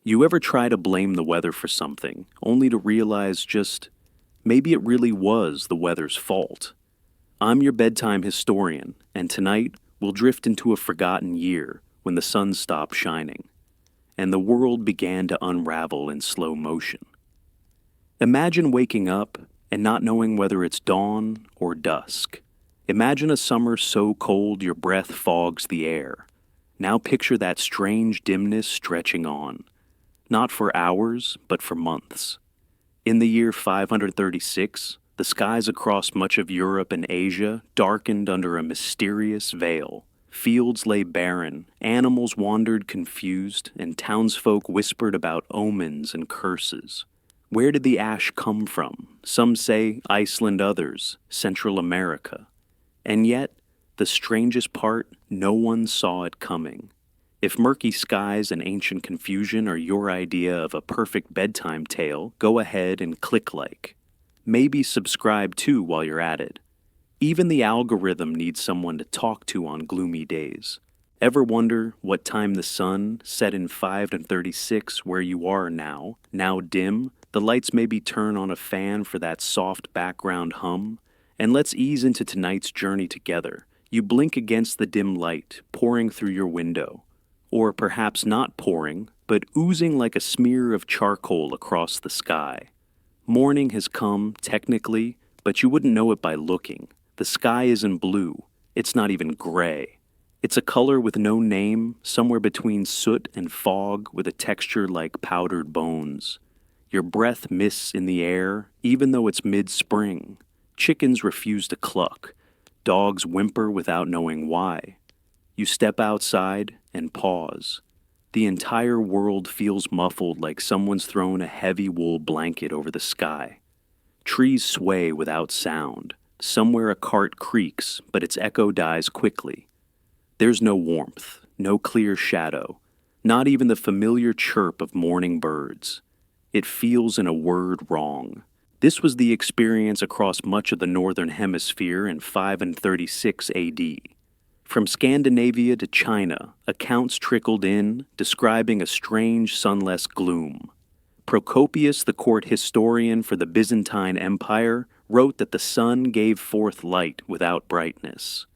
You ever try to blame the weather for something, only to realize just maybe it really was the weather's fault? I'm your bedtime historian, and tonight we'll drift into a forgotten year when the sun stopped shining, and the world began to unravel in slow motion. Imagine waking up and not knowing whether it's dawn or dusk. Imagine a summer so cold your breath fogs the air. Now picture that strange dimness stretching on, not for hours, but for months. In the year 536, the skies across much of Europe and Asia darkened under a mysterious veil. Fields lay barren, animals wandered confused, and townsfolk whispered about omens and curses. Where did the ash come from? Some say Iceland, others Central America. And yet, the strangest part, no one saw it coming. If murky skies and ancient confusion are your idea of a perfect bedtime tale, go ahead and click like. Maybe subscribe too while you're at it. Even the algorithm needs someone to talk to on gloomy days. Ever wonder what time the sun set in 5:36 where you are now dim? The lights maybe turn on a fan for that soft background hum. And let's ease into tonight's journey together. You blink against the dim light pouring through your window. Or perhaps not pouring, but oozing like a smear of charcoal across the sky. Morning has come, technically, but you wouldn't know it by looking. The sky isn't blue. It's not even gray. It's a color with no name, somewhere between soot and fog with a texture like powdered bones. Your breath mists in the air, even though it's mid-spring. Chickens refuse to cluck. Dogs whimper without knowing why. You step outside and pause. The entire world feels muffled like someone's thrown a heavy wool blanket over the sky. Trees sway without sound. Somewhere a cart creaks, but its echo dies quickly. There's no warmth, no clear shadow, not even the familiar chirp of morning birds. It feels, in a word, wrong. This was the experience across much of the northern hemisphere in 536 AD. From Scandinavia to China, accounts trickled in, describing a strange sunless gloom. Procopius, the court historian for the Byzantine Empire, wrote that the sun gave forth light without brightness.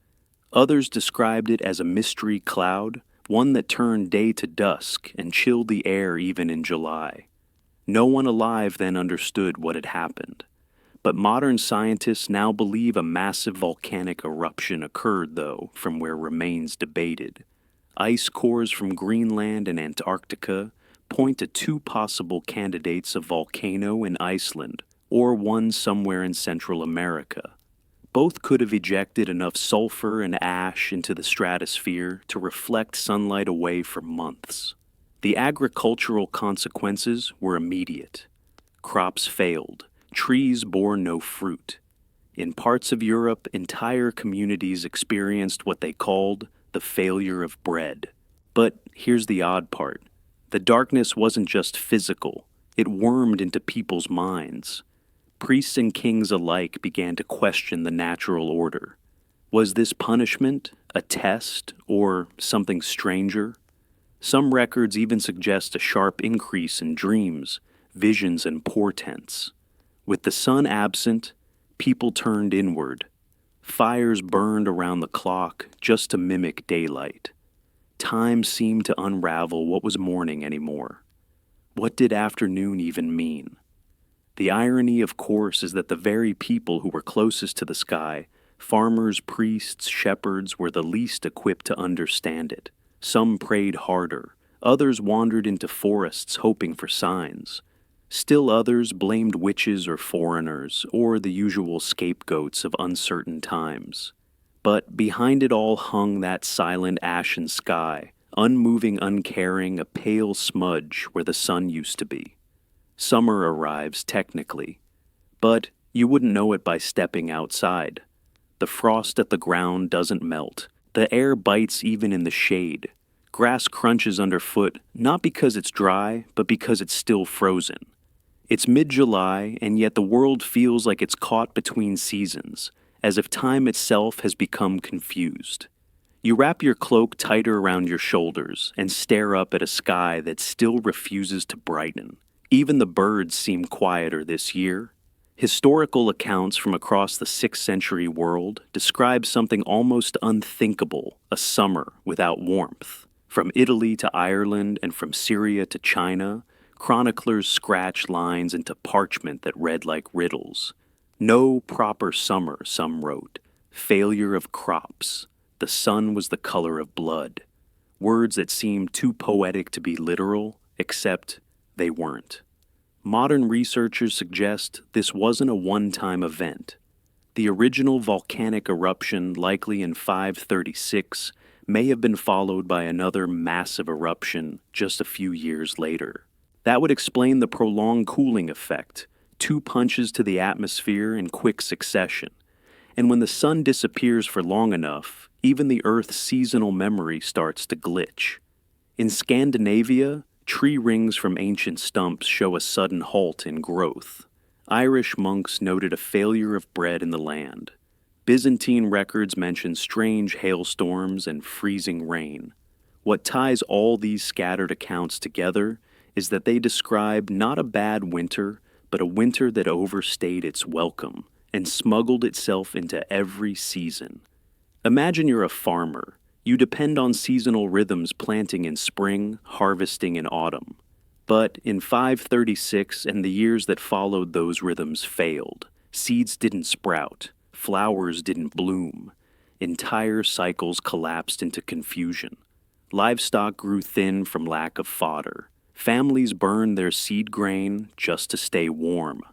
Others described it as a mystery cloud, one that turned day to dusk and chilled the air even in July. No one alive then understood what had happened. But modern scientists now believe a massive volcanic eruption occurred, though, from where remains debated. Ice cores from Greenland and Antarctica point to two possible candidates: a volcano in Iceland or one somewhere in Central America. Both could have ejected enough sulfur and ash into the stratosphere to reflect sunlight away for months. The agricultural consequences were immediate. Crops failed. Trees bore no fruit. In parts of Europe, entire communities experienced what they called the failure of bread. But here's the odd part. The darkness wasn't just physical. It wormed into people's minds. Priests and kings alike began to question the natural order. Was this punishment, a test, or something stranger? Some records even suggest a sharp increase in dreams, visions, and portents. With the sun absent, people turned inward. Fires burned around the clock just to mimic daylight. Time seemed to unravel what was morning anymore. What did afternoon even mean? The irony, of course, is that the very people who were closest to the sky, farmers, priests, shepherds, were the least equipped to understand it. Some prayed harder. Others wandered into forests hoping for signs. Still others blamed witches or foreigners, or the usual scapegoats of uncertain times. But behind it all hung that silent ashen sky, unmoving, uncaring, a pale smudge where the sun used to be. Summer arrives, technically, but you wouldn't know it by stepping outside. The frost at the ground doesn't melt. The air bites even in the shade. Grass crunches underfoot, not because it's dry, but because it's still frozen. It's mid-July, and yet the world feels like it's caught between seasons, as if time itself has become confused. You wrap your cloak tighter around your shoulders and stare up at a sky that still refuses to brighten. Even the birds seem quieter this year. Historical accounts from across the 6th century world describe something almost unthinkable, a summer without warmth. From Italy to Ireland and from Syria to China, chroniclers scratched lines into parchment that read like riddles. No proper summer, some wrote. Failure of crops. The sun was the color of blood. Words that seemed too poetic to be literal, except they weren't. Modern researchers suggest this wasn't a one-time event. The original volcanic eruption, likely in 536, may have been followed by another massive eruption just a few years later. That would explain the prolonged cooling effect, 2 punches to the atmosphere in quick succession. And when the sun disappears for long enough, even the Earth's seasonal memory starts to glitch. In Scandinavia, tree rings from ancient stumps show a sudden halt in growth. Irish monks noted a failure of bread in the land. Byzantine records mention strange hailstorms and freezing rain. What ties all these scattered accounts together is that they describe not a bad winter, but a winter that overstayed its welcome and smuggled itself into every season. Imagine you're a farmer. You depend on seasonal rhythms, planting in spring, harvesting in autumn. But in 536 and the years that followed, those rhythms failed. Seeds didn't sprout. Flowers didn't bloom. Entire cycles collapsed into confusion. Livestock grew thin from lack of fodder. Families burned their seed grain just to stay warm.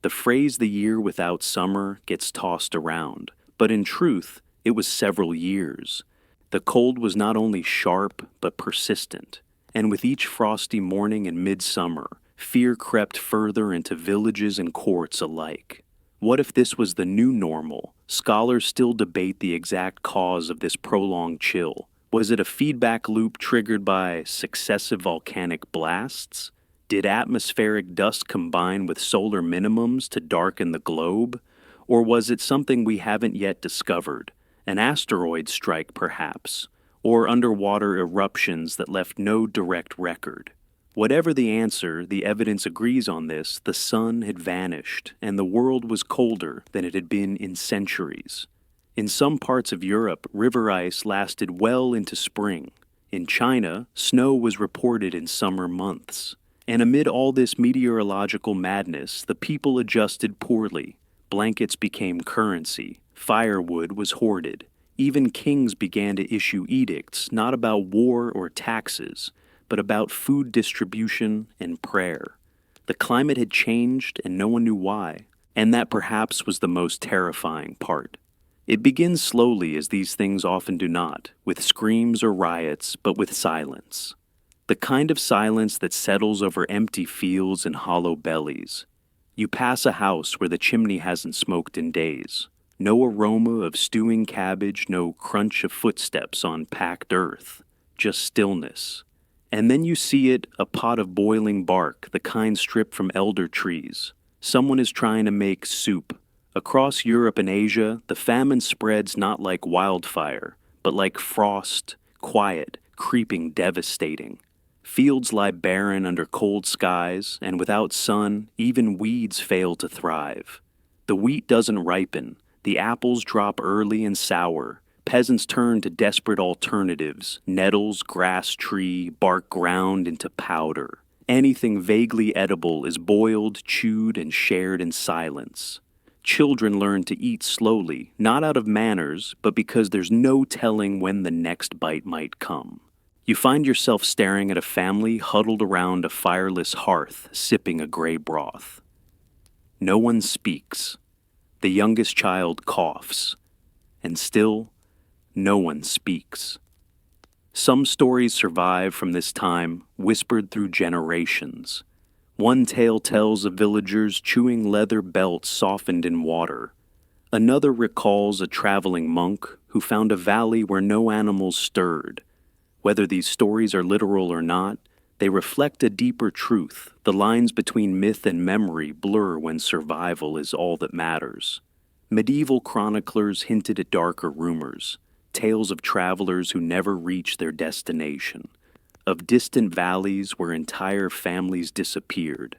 The phrase "the year without summer" gets tossed around, but in truth, it was several years. The cold was not only sharp, but persistent, and with each frosty morning in midsummer, fear crept further into villages and courts alike. What if this was the new normal? Scholars still debate the exact cause of this prolonged chill. Was it a feedback loop triggered by successive volcanic blasts? Did atmospheric dust combine with solar minimums to darken the globe? Or was it something we haven't yet discovered? An asteroid strike, perhaps, or underwater eruptions that left no direct record. Whatever the answer, the evidence agrees on this: the sun had vanished, and the world was colder than it had been in centuries. In some parts of Europe, river ice lasted well into spring. In China, snow was reported in summer months. And amid all this meteorological madness, the people adjusted poorly. Blankets became currency. Firewood was hoarded. Even kings began to issue edicts not about war or taxes, but about food distribution and prayer. The climate had changed and no one knew why, and that perhaps was the most terrifying part. It begins slowly, as these things often do not, with screams or riots, but with silence. The kind of silence that settles over empty fields and hollow bellies. You pass a house where the chimney hasn't smoked in days. No aroma of stewing cabbage, no crunch of footsteps on packed earth, just stillness. And then you see it, a pot of boiling bark, the kind stripped from elder trees. Someone is trying to make soup. Across Europe and Asia, the famine spreads not like wildfire, but like frost, quiet, creeping, devastating. Fields lie barren under cold skies, and without sun, even weeds fail to thrive. The wheat doesn't ripen. The apples drop early and sour. Peasants turn to desperate alternatives: nettles, grass tree, bark ground into powder. Anything vaguely edible is boiled, chewed, and shared in silence. Children learn to eat slowly, not out of manners, but because there's no telling when the next bite might come. You find yourself staring at a family huddled around a fireless hearth, sipping a gray broth. No one speaks. The youngest child coughs, and still, no one speaks. Some stories survive from this time, whispered through generations. One tale tells of villagers chewing leather belts softened in water. Another recalls a traveling monk who found a valley where no animals stirred. Whether these stories are literal or not, they reflect a deeper truth. The lines between myth and memory blur when survival is all that matters. Medieval chroniclers hinted at darker rumors. tales of travelers who never reached their destination, of distant valleys where entire families disappeared.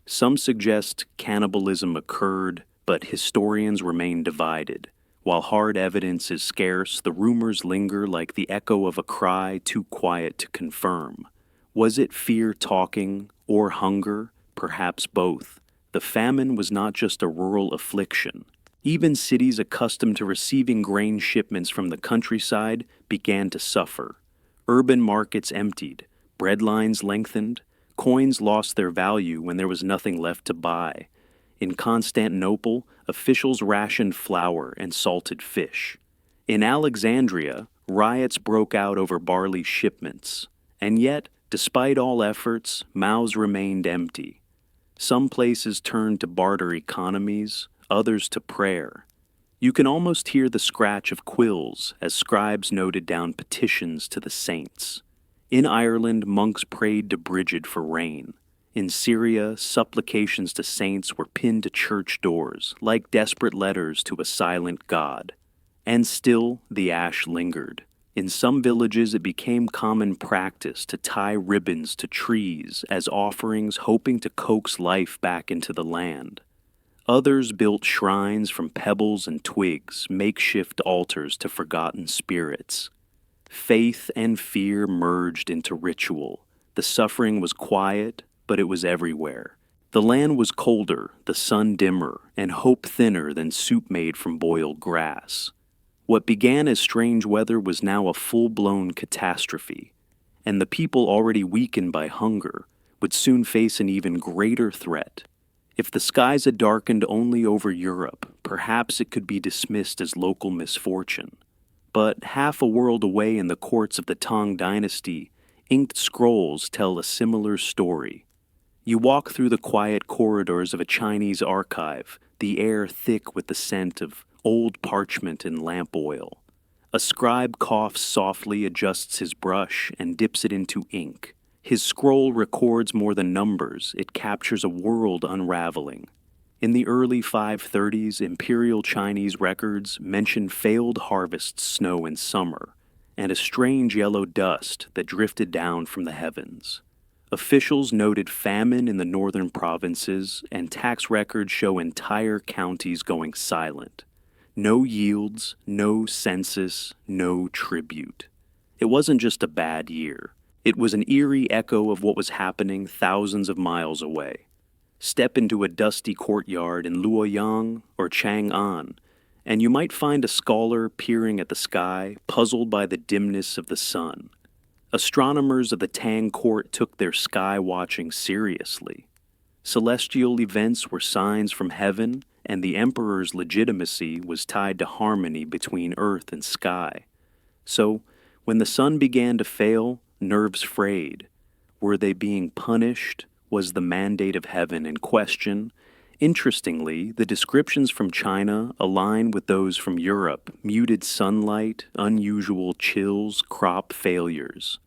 Some suggest cannibalism occurred, but historians remain divided. While hard evidence is scarce, the rumors linger like the echo of a cry too quiet to confirm. Was it fear talking, or hunger? Perhaps both. The famine was not just a rural affliction. Even cities accustomed to receiving grain shipments from the countryside began to suffer. Urban markets emptied, bread lines lengthened, coins lost their value when there was nothing left to buy. In Constantinople, officials rationed flour and salted fish. In Alexandria, riots broke out over barley shipments. And yet, despite all efforts, mouths remained empty. Some places turned to barter economies, others to prayer. You can almost hear the scratch of quills as scribes noted down petitions to the saints. In Ireland, monks prayed to Brigid for rain. In Syria, supplications to saints were pinned to church doors, like desperate letters to a silent God. And still, the ash lingered. In some villages, it became common practice to tie ribbons to trees as offerings, hoping to coax life back into the land. Others built shrines from pebbles and twigs, makeshift altars to forgotten spirits. Faith and fear merged into ritual. The suffering was quiet, but it was everywhere. The land was colder, the sun dimmer, and hope thinner than soup made from boiled grass. What began as strange weather was now a full-blown catastrophe, and the people already weakened by hunger would soon face an even greater threat. If the skies had darkened only over Europe, perhaps it could be dismissed as local misfortune. But half a world away in the courts of the Tang dynasty, inked scrolls tell a similar story. You walk through the quiet corridors of a Chinese archive, the air thick with the scent of old parchment and lamp oil. A scribe coughs softly, adjusts his brush, and dips it into ink. His scroll records more than numbers. It captures a world unraveling. In the early 530s, imperial Chinese records mention failed harvest snow in summer, and a strange yellow dust that drifted down from the heavens. Officials noted famine in the northern provinces, and tax records show entire counties going silent. No yields, no census, no tribute. It wasn't just a bad year. It was an eerie echo of what was happening thousands of miles away. Step into a dusty courtyard in Luoyang or Chang'an, and you might find a scholar peering at the sky, puzzled by the dimness of the sun. Astronomers of the Tang court took their sky watching seriously. Celestial events were signs from heaven, and the emperor's legitimacy was tied to harmony between earth and sky. So, when the sun began to fail, nerves frayed. Were they being punished? Was the mandate of heaven in question? Interestingly, the descriptions from China align with those from Europe: muted sunlight, unusual chills, crop failures.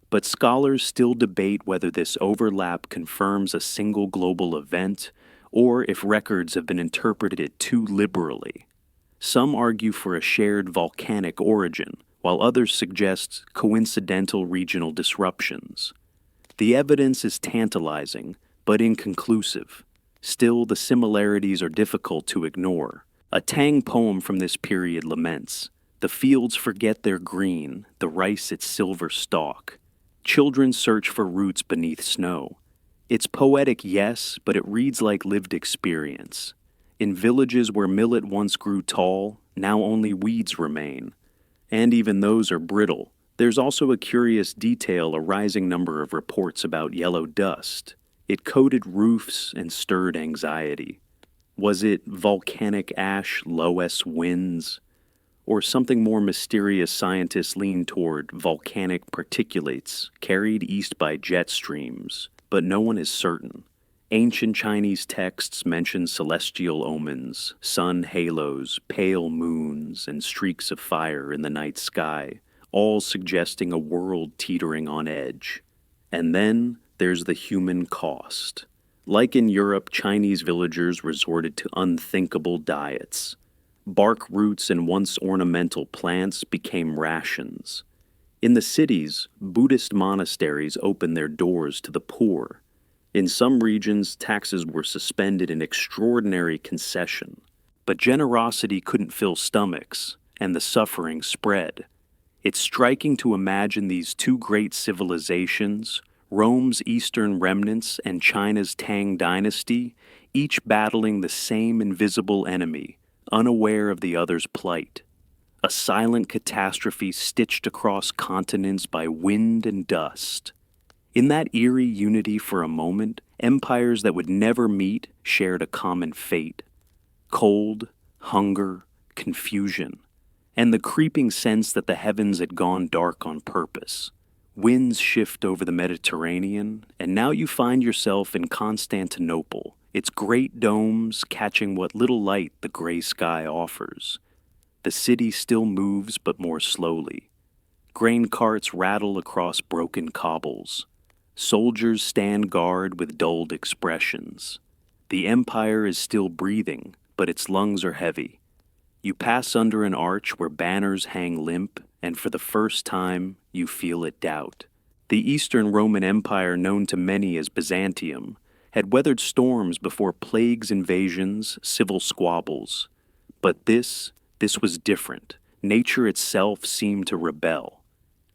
But scholars still debate whether this overlap confirms a single global event or if records have been interpreted too liberally. Some argue for a shared volcanic origin, while others suggest coincidental regional disruptions. The evidence is tantalizing, but inconclusive. Still, the similarities are difficult to ignore. A Tang poem from this period laments, "The fields forget their green, the rice its silver stalk. Children search for roots beneath snow." It's poetic, yes, but it reads like lived experience. In villages where millet once grew tall, now only weeds remain. And even those are brittle. There's also a curious detail: a rising number of reports about yellow dust. It coated roofs and stirred anxiety. Was it volcanic ash, loess winds? Or something more mysterious? Scientists lean toward volcanic particulates carried east by jet streams, but no one is certain. Ancient Chinese texts mention celestial omens, sun halos, pale moons, and streaks of fire in the night sky, all suggesting a world teetering on edge. And then there's the human cost. Like in Europe, Chinese villagers resorted to unthinkable diets. Bark roots and once ornamental plants became rations. In the cities, Buddhist monasteries opened their doors to the poor. In some regions, taxes were suspended in extraordinary concession. But generosity couldn't fill stomachs, and the suffering spread. It's striking to imagine these two great civilizations, Rome's eastern remnants and China's Tang dynasty, each battling the same invisible enemy, unaware of the other's plight. A silent catastrophe stitched across continents by wind and dust. In that eerie unity for a moment, empires that would never meet shared a common fate. Cold, hunger, confusion, and the creeping sense that the heavens had gone dark on purpose. Winds shift over the Mediterranean, and now you find yourself in Constantinople, its great domes catching what little light the gray sky offers. The city still moves, but more slowly. Grain carts rattle across broken cobbles. Soldiers stand guard with dulled expressions. The empire is still breathing, but its lungs are heavy. You pass under an arch where banners hang limp, and for the first time, you feel it doubt. The Eastern Roman Empire, known to many as Byzantium, had weathered storms before plagues, invasions, civil squabbles. But this was different. Nature itself seemed to rebel.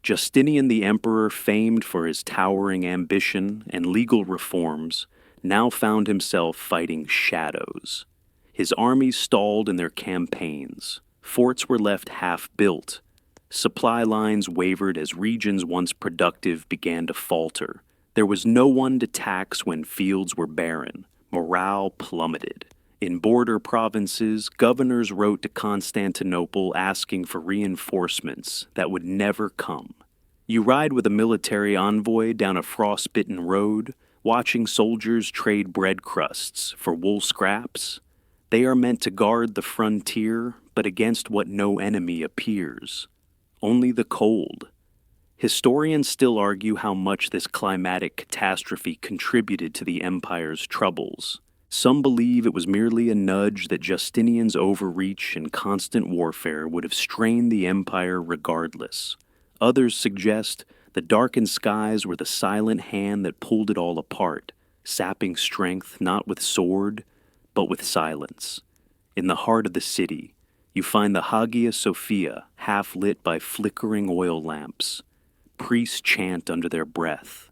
Justinian the emperor, famed for his towering ambition and legal reforms, now found himself fighting shadows. His armies stalled in their campaigns. Forts were left half-built. Supply lines wavered as regions once productive began to falter. There was no one to tax when fields were barren. Morale plummeted. In border provinces, governors wrote to Constantinople asking for reinforcements that would never come. You ride with a military envoy down a frostbitten road, watching soldiers trade bread crusts for wool scraps. They are meant to guard the frontier, but against what no enemy appears. Only the cold. Historians still argue how much this climatic catastrophe contributed to the empire's troubles. Some believe it was merely a nudge that Justinian's overreach and constant warfare would have strained the empire regardless. Others suggest the darkened skies were the silent hand that pulled it all apart, sapping strength not with sword, but with silence. In the heart of the city, you find the Hagia Sophia, half lit by flickering oil lamps. Priests chant under their breath.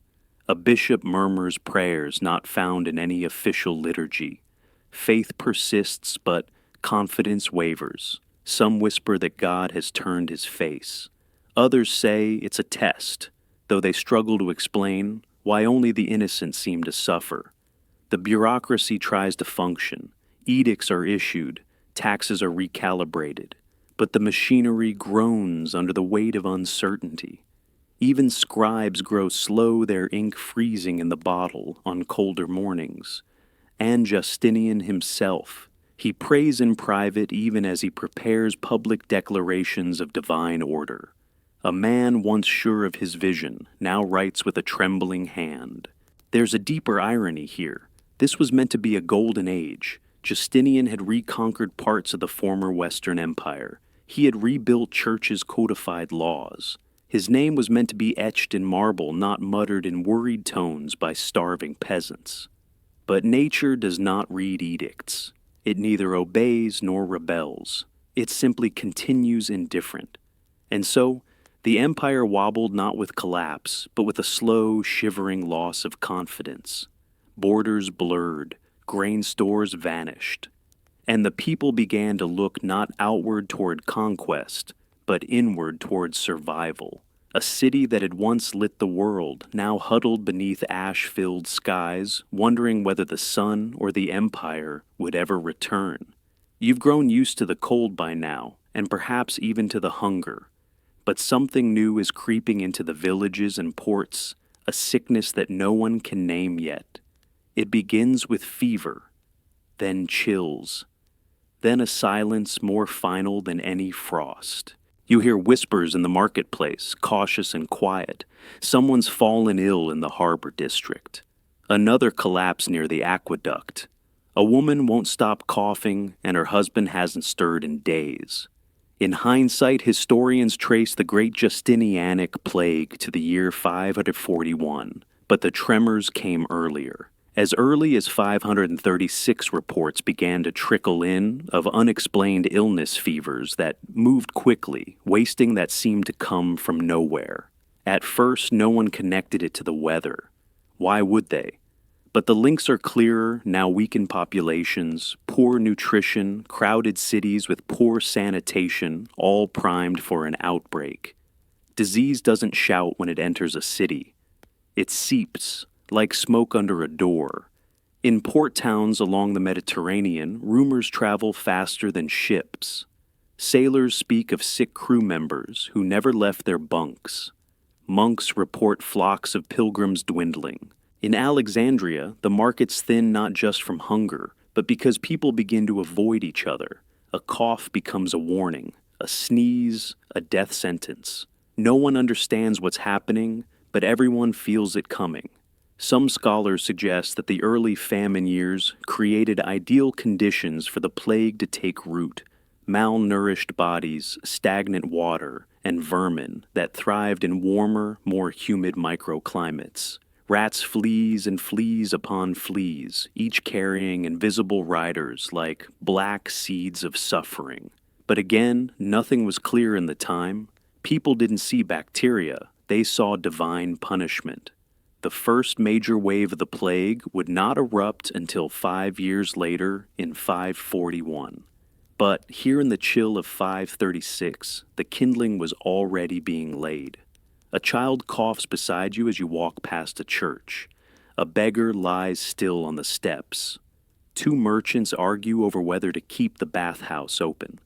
A bishop murmurs prayers not found in any official liturgy. Faith persists, but confidence wavers. Some whisper that God has turned his face. Others say it's a test, though they struggle to explain why only the innocent seem to suffer. The bureaucracy tries to function. Edicts are issued. Taxes are recalibrated. But the machinery groans under the weight of uncertainty. Even scribes grow slow, their ink freezing in the bottle on colder mornings. And Justinian himself, he prays in private even as he prepares public declarations of divine order. A man once sure of his vision now writes with a trembling hand. There's a deeper irony here. This was meant to be a golden age. Justinian had reconquered parts of the former Western Empire. He had rebuilt churches' codified laws. His name was meant to be etched in marble, not muttered in worried tones by starving peasants. But nature does not read edicts. It neither obeys nor rebels. It simply continues indifferent. And so, the empire wobbled not with collapse, but with a slow, shivering loss of confidence. Borders blurred, grain stores vanished, and the people began to look not outward toward conquest, but inward toward survival. A city that had once lit the world, now huddled beneath ash-filled skies, wondering whether the sun or the empire would ever return. You've grown used to the cold by now, and perhaps even to the hunger. But something new is creeping into the villages and ports, a sickness that no one can name yet. It begins with fever, then chills, then a silence more final than any frost. You hear whispers in the marketplace, cautious and quiet. Someone's fallen ill in the harbor district. Another collapse near the aqueduct. A woman won't stop coughing, and her husband hasn't stirred in days. In hindsight, historians trace the Great Justinianic Plague to the year 541, but the tremors came earlier. As early as 536 reports began to trickle in of unexplained illness fevers that moved quickly, wasting that seemed to come from nowhere. At first, no one connected it to the weather. Why would they? But the links are clearer: now weakened populations, poor nutrition, crowded cities with poor sanitation, all primed for an outbreak. Disease doesn't shout when it enters a city. It seeps, like smoke under a door. In port towns along the Mediterranean, rumors travel faster than ships. Sailors speak of sick crew members who never left their bunks. Monks report flocks of pilgrims dwindling. In Alexandria, the markets thin not just from hunger, but because people begin to avoid each other. A cough becomes a warning, a sneeze, a death sentence. No one understands what's happening, but everyone feels it coming. Some scholars suggest that the early famine years created ideal conditions for the plague to take root: malnourished bodies, stagnant water, and vermin that thrived in warmer, more humid microclimates. Rats fleas and fleas upon fleas, each carrying invisible riders like black seeds of suffering. But again, nothing was clear in the time. People didn't see bacteria, they saw divine punishment. The first major wave of the plague would not erupt until 5 years later in 541. But here in the chill of 536, the kindling was already being laid. A child coughs beside you as you walk past a church. A beggar lies still on the steps. Two merchants argue over whether to keep the bathhouse open.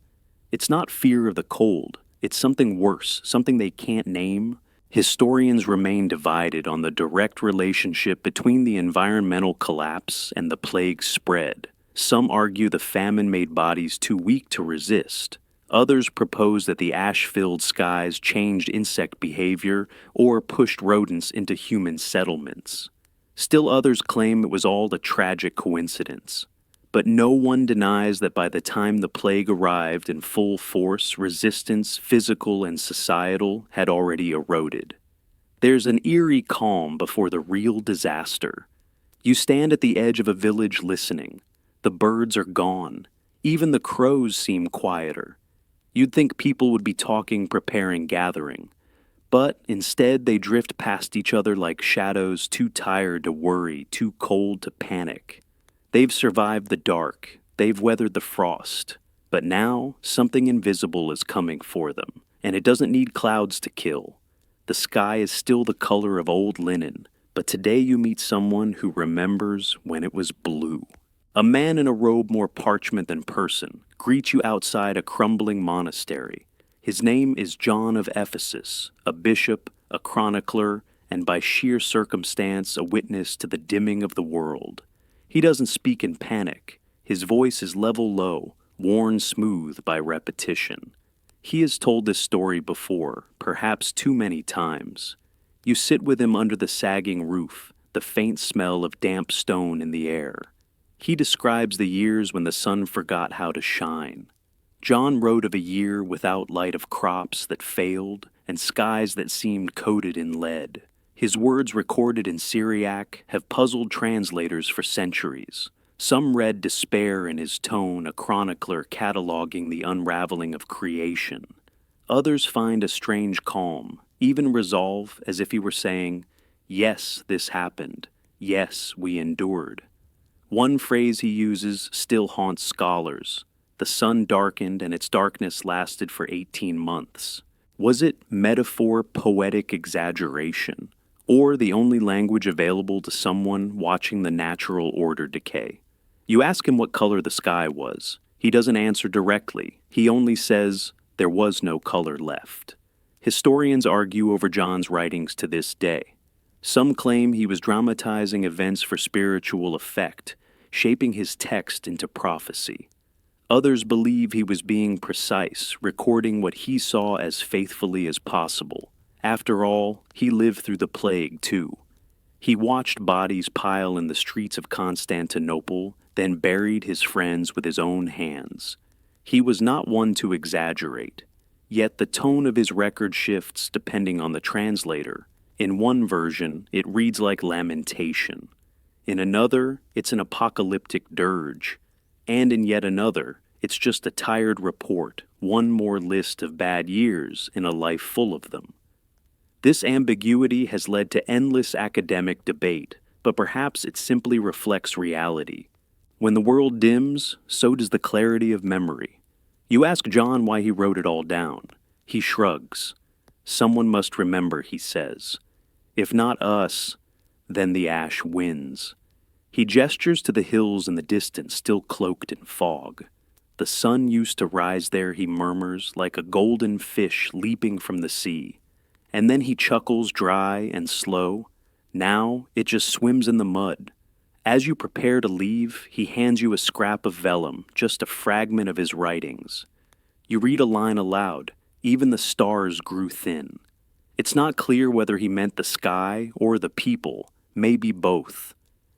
It's not fear of the cold. It's something worse, something they can't name. Historians remain divided on the direct relationship between the environmental collapse and the plague's spread. Some argue the famine made bodies too weak to resist. Others propose that the ash-filled skies changed insect behavior or pushed rodents into human settlements. Still others claim it was all a tragic coincidence. But no one denies that by the time the plague arrived in full force, resistance, physical and societal, had already eroded. There's an eerie calm before the real disaster. You stand at the edge of a village listening. The birds are gone. Even the crows seem quieter. You'd think people would be talking, preparing, gathering. But instead they drift past each other like shadows, too tired to worry, too cold to panic. They've survived the dark, they've weathered the frost. But now, something invisible is coming for them, and it doesn't need clouds to kill. The sky is still the color of old linen, but today you meet someone who remembers when it was blue. A man in a robe more parchment than person greets you outside a crumbling monastery. His name is John of Ephesus, a bishop, a chronicler, and by sheer circumstance a witness to the dimming of the world. He doesn't speak in panic. His voice is level low, worn smooth by repetition. He has told this story before, perhaps too many times. You sit with him under the sagging roof, the faint smell of damp stone in the air. He describes the years when the sun forgot how to shine. John wrote of a year without light, of crops that failed and skies that seemed coated in lead. His words, recorded in Syriac, have puzzled translators for centuries. Some read despair in his tone, a chronicler cataloging the unraveling of creation. Others find a strange calm, even resolve, as if he were saying, "Yes, this happened. Yes, we endured." One phrase he uses still haunts scholars. The sun darkened, and its darkness lasted for 18 months. Was it metaphor, poetic exaggeration, or the only language available to someone watching the natural order decay? You ask him what color the sky was. He doesn't answer directly. He only says, "There was no color left." Historians argue over John's writings to this day. Some claim he was dramatizing events for spiritual effect, shaping his text into prophecy. Others believe he was being precise, recording what he saw as faithfully as possible. After all, he lived through the plague too. He watched bodies pile in the streets of Constantinople, then buried his friends with his own hands. He was not one to exaggerate, yet the tone of his record shifts depending on the translator. In one version, it reads like lamentation. In another, it's an apocalyptic dirge. And in yet another, it's just a tired report, one more list of bad years in a life full of them. This ambiguity has led to endless academic debate, but perhaps it simply reflects reality. When the world dims, so does the clarity of memory. You ask John why he wrote it all down. He shrugs. Someone must remember, he says. If not us, then the ash wins. He gestures to the hills in the distance, still cloaked in fog. The sun used to rise there, he murmurs, like a golden fish leaping from the sea. And then he chuckles dry and slow. Now it just swims in the mud. As you prepare to leave, he hands you a scrap of vellum, just a fragment of his writings. You read a line aloud. Even the stars grew thin. It's not clear whether he meant the sky or the people, maybe both.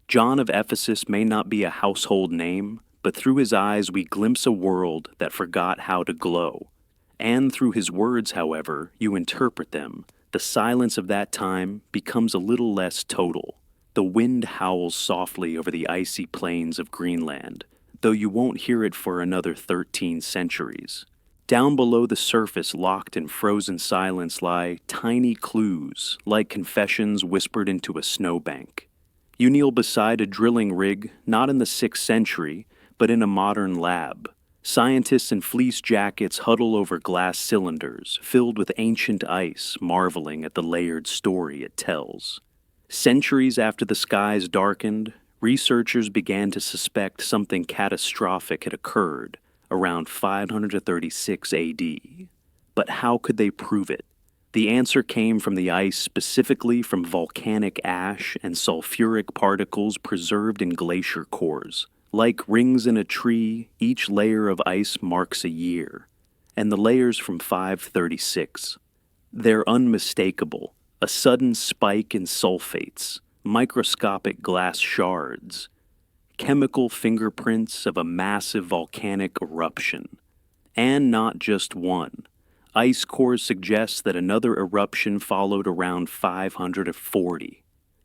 John of Ephesus may not be a household name, but through his eyes we glimpse a world that forgot how to glow. And through his words, however, you interpret them. The silence of that time becomes a little less total. The wind howls softly over the icy plains of Greenland, though you won't hear it for another 13 centuries. Down below the surface, locked in frozen silence, lie tiny clues, like confessions whispered into a snowbank. You kneel beside a drilling rig, not in the 6th century, but in a modern lab. Scientists in fleece jackets huddle over glass cylinders, filled with ancient ice, marveling at the layered story it tells. Centuries after the skies darkened, researchers began to suspect something catastrophic had occurred around 536 AD. But how could they prove it? The answer came from the ice, specifically from volcanic ash and sulfuric particles preserved in glacier cores. Like rings in a tree, each layer of ice marks a year, and the layers from 536. They're unmistakable, a sudden spike in sulfates, microscopic glass shards, chemical fingerprints of a massive volcanic eruption. And not just one. Ice cores suggest that another eruption followed around 540.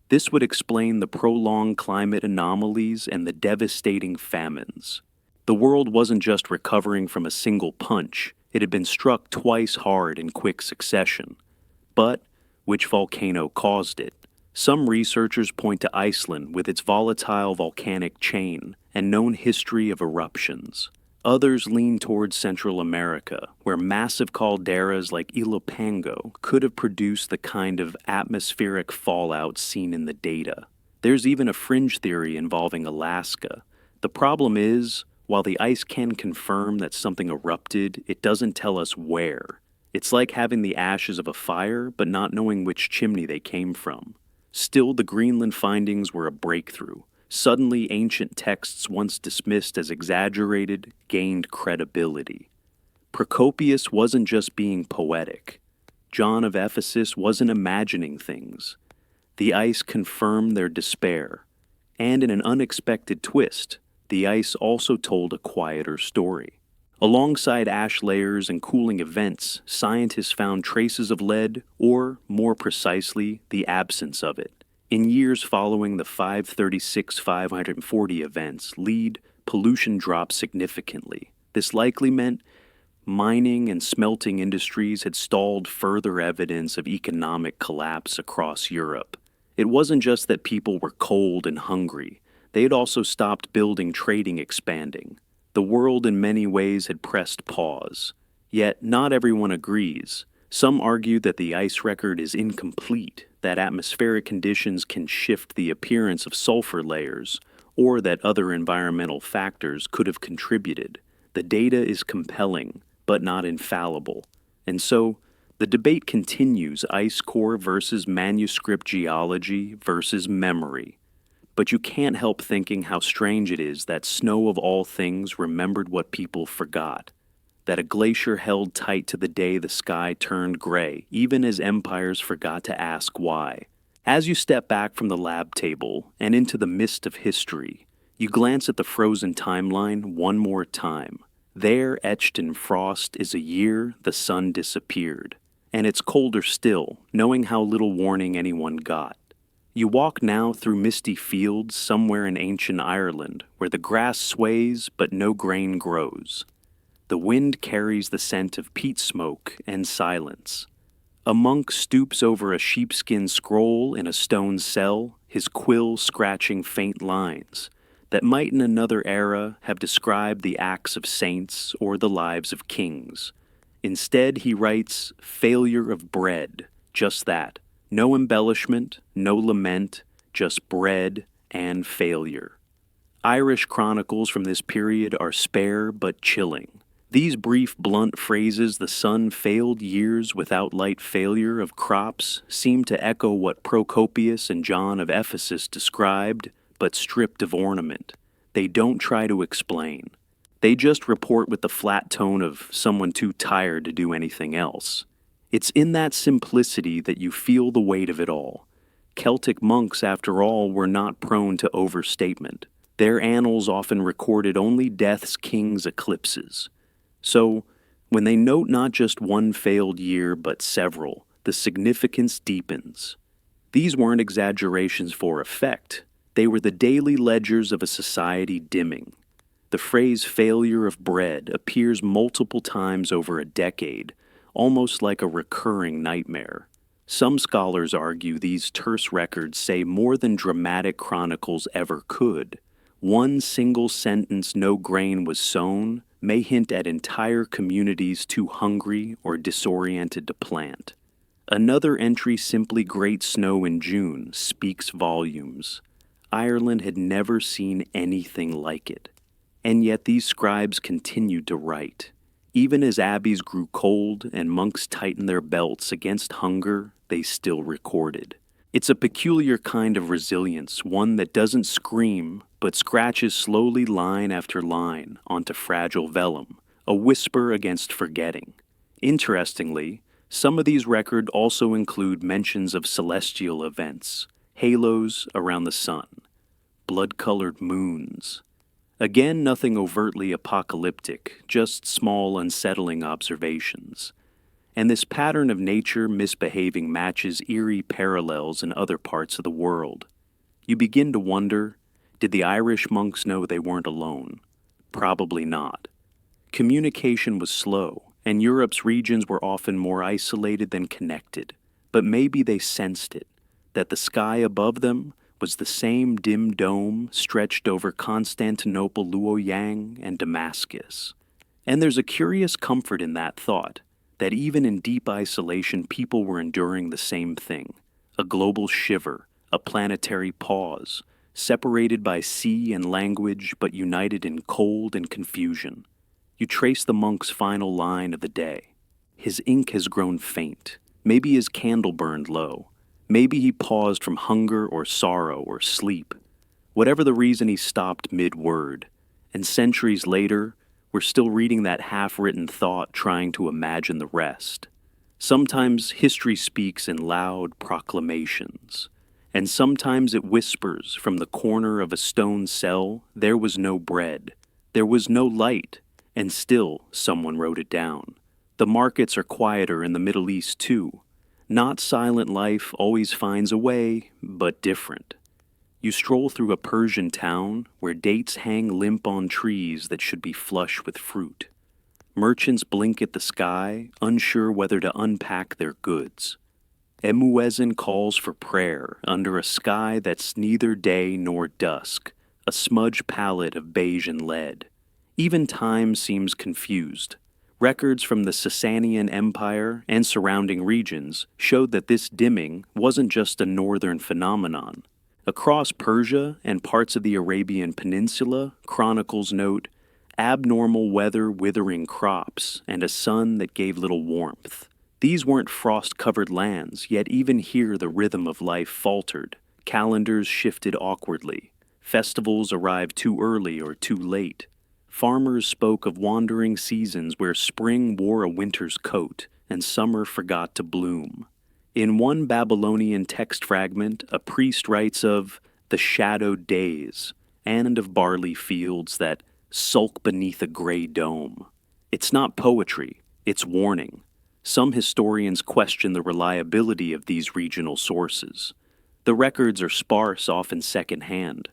This would explain the prolonged climate anomalies and the devastating famines. The world wasn't just recovering from a single punch, it had been struck twice hard in quick succession. But which volcano caused it? Some researchers point to Iceland with its volatile volcanic chain and known history of eruptions. Others lean towards Central America, where massive calderas like Ilopango could have produced the kind of atmospheric fallout seen in the data. There's even a fringe theory involving Alaska. The problem is, while the ice can confirm that something erupted, it doesn't tell us where. It's like having the ashes of a fire, but not knowing which chimney they came from. Still, the Greenland findings were a breakthrough. Suddenly, ancient texts once dismissed as exaggerated gained credibility. Procopius wasn't just being poetic. John of Ephesus wasn't imagining things. The ice confirmed their despair. And in an unexpected twist, the ice also told a quieter story. Alongside ash layers and cooling events, scientists found traces of lead, or, more precisely, the absence of it. In years following the 536-540 events, lead pollution dropped significantly. This likely meant mining and smelting industries had stalled further evidence of economic collapse across Europe. It wasn't just that people were cold and hungry. They had also stopped building, trading, expanding. The world in many ways had pressed pause. Yet not everyone agrees. Some argue that the ice record is incomplete, that atmospheric conditions can shift the appearance of sulfur layers, or that other environmental factors could have contributed. The data is compelling, but not infallible. And so, the debate continues: ice core versus manuscript geology versus memory. But you can't help thinking how strange it is that snow of all things remembered what people forgot. That a glacier held tight to the day the sky turned gray, even as empires forgot to ask why. As you step back from the lab table and into the mist of history, you glance at the frozen timeline one more time. There, etched in frost, is a year the sun disappeared. And it's colder still, knowing how little warning anyone got. You walk now through misty fields somewhere in ancient Ireland, where the grass sways but no grain grows. The wind carries the scent of peat smoke and silence. A monk stoops over a sheepskin scroll in a stone cell, his quill scratching faint lines that might in another era have described the acts of saints or the lives of kings. Instead, he writes, "Failure of bread," just that. No embellishment, no lament, just bread and failure. Irish chronicles from this period are spare but chilling. These brief, blunt phrases, "the sun failed years without light failure of crops," seem to echo what Procopius and John of Ephesus described, but stripped of ornament. They don't try to explain. They just report with the flat tone of someone too tired to do anything else. It's in that simplicity that you feel the weight of it all. Celtic monks, after all, were not prone to overstatement. Their annals often recorded only death's king's eclipses. So, when they note not just one failed year but several, the significance deepens. These weren't exaggerations for effect. They were the daily ledgers of a society dimming. The phrase "failure of bread" appears multiple times over a decade, almost like a recurring nightmare. Some scholars argue these terse records say more than dramatic chronicles ever could. One single sentence, "no grain was sown," may hint at entire communities too hungry or disoriented to plant. Another entry, simply "great snow in June," speaks volumes. Ireland had never seen anything like it. And yet these scribes continued to write. Even as abbeys grew cold and monks tightened their belts against hunger, they still recorded. It's a peculiar kind of resilience, one that doesn't scream, but scratches slowly line after line onto fragile vellum, a whisper against forgetting. Interestingly, some of these records also include mentions of celestial events, halos around the sun, blood-colored moons. Again, nothing overtly apocalyptic, just small, unsettling observations. And this pattern of nature misbehaving matches eerie parallels in other parts of the world. You begin to wonder, did the Irish monks know they weren't alone? Probably not. Communication was slow, and Europe's regions were often more isolated than connected. But maybe they sensed it, that the sky above them was the same dim dome stretched over Constantinople, Luoyang, and Damascus. And there's a curious comfort in that thought, that even in deep isolation people were enduring the same thing, a global shiver, a planetary pause, separated by sea and language but united in cold and confusion. You trace the monk's final line of the day. His ink has grown faint. Maybe his candle burned low. Maybe he paused from hunger or sorrow or sleep. Whatever the reason, he stopped mid-word. And centuries later, we're still reading that half-written thought, trying to imagine the rest. Sometimes history speaks in loud proclamations, and sometimes it whispers from the corner of a stone cell, "There was no bread, there was no light," and still someone wrote it down. The markets are quieter in the Middle East too. Not silent life always finds a way, but different. You stroll through a Persian town where dates hang limp on trees that should be flush with fruit. Merchants blink at the sky, unsure whether to unpack their goods. A muezzin calls for prayer under a sky that's neither day nor dusk, a smudged palette of beige and lead. Even time seems confused. Records from the Sasanian Empire and surrounding regions showed that this dimming wasn't just a northern phenomenon. Across Persia and parts of the Arabian Peninsula, chronicles note abnormal weather withering crops and a sun that gave little warmth. These weren't frost-covered lands, yet even here the rhythm of life faltered. Calendars shifted awkwardly. Festivals arrived too early or too late. Farmers spoke of wandering seasons where spring wore a winter's coat and summer forgot to bloom. In one Babylonian text fragment, a priest writes of the shadowed days and of barley fields that sulk beneath a gray dome. It's not poetry, it's warning. Some historians question the reliability of these regional sources. The records are sparse, often secondhand,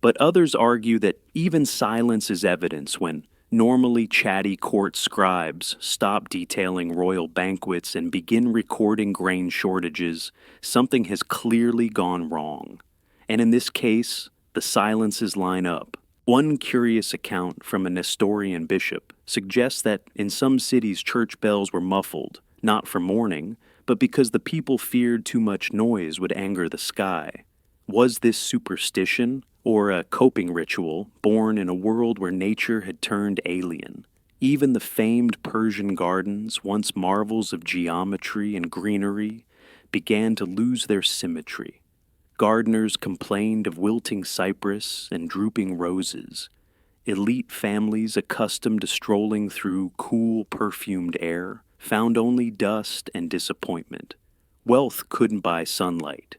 but others argue that even silence is evidence when normally chatty court scribes stop detailing royal banquets and begin recording grain shortages. Something has clearly gone wrong. And in this case, the silences line up. One curious account from a Nestorian bishop suggests that in some cities church bells were muffled, not for mourning, but because the people feared too much noise would anger the sky. Was this superstition, or a coping ritual born in a world where nature had turned alien? Even the famed Persian gardens, once marvels of geometry and greenery, began to lose their symmetry. Gardeners complained of wilting cypress and drooping roses. Elite families accustomed to strolling through cool, perfumed air found only dust and disappointment. Wealth couldn't buy sunlight.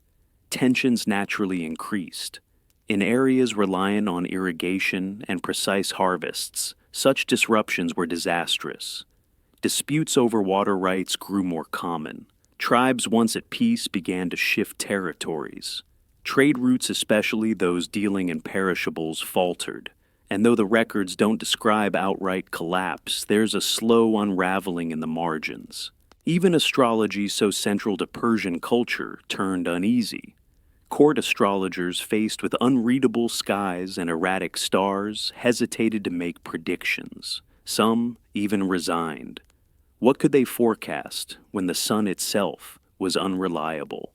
Tensions naturally increased. In areas reliant on irrigation and precise harvests, such disruptions were disastrous. Disputes over water rights grew more common. Tribes once at peace began to shift territories. Trade routes, especially those dealing in perishables, faltered. And though the records don't describe outright collapse, there's a slow unraveling in the margins. Even astrology, so central to Persian culture, turned uneasy. Court astrologers, faced with unreadable skies and erratic stars, hesitated to make predictions. Some even resigned. What could they forecast when the sun itself was unreliable?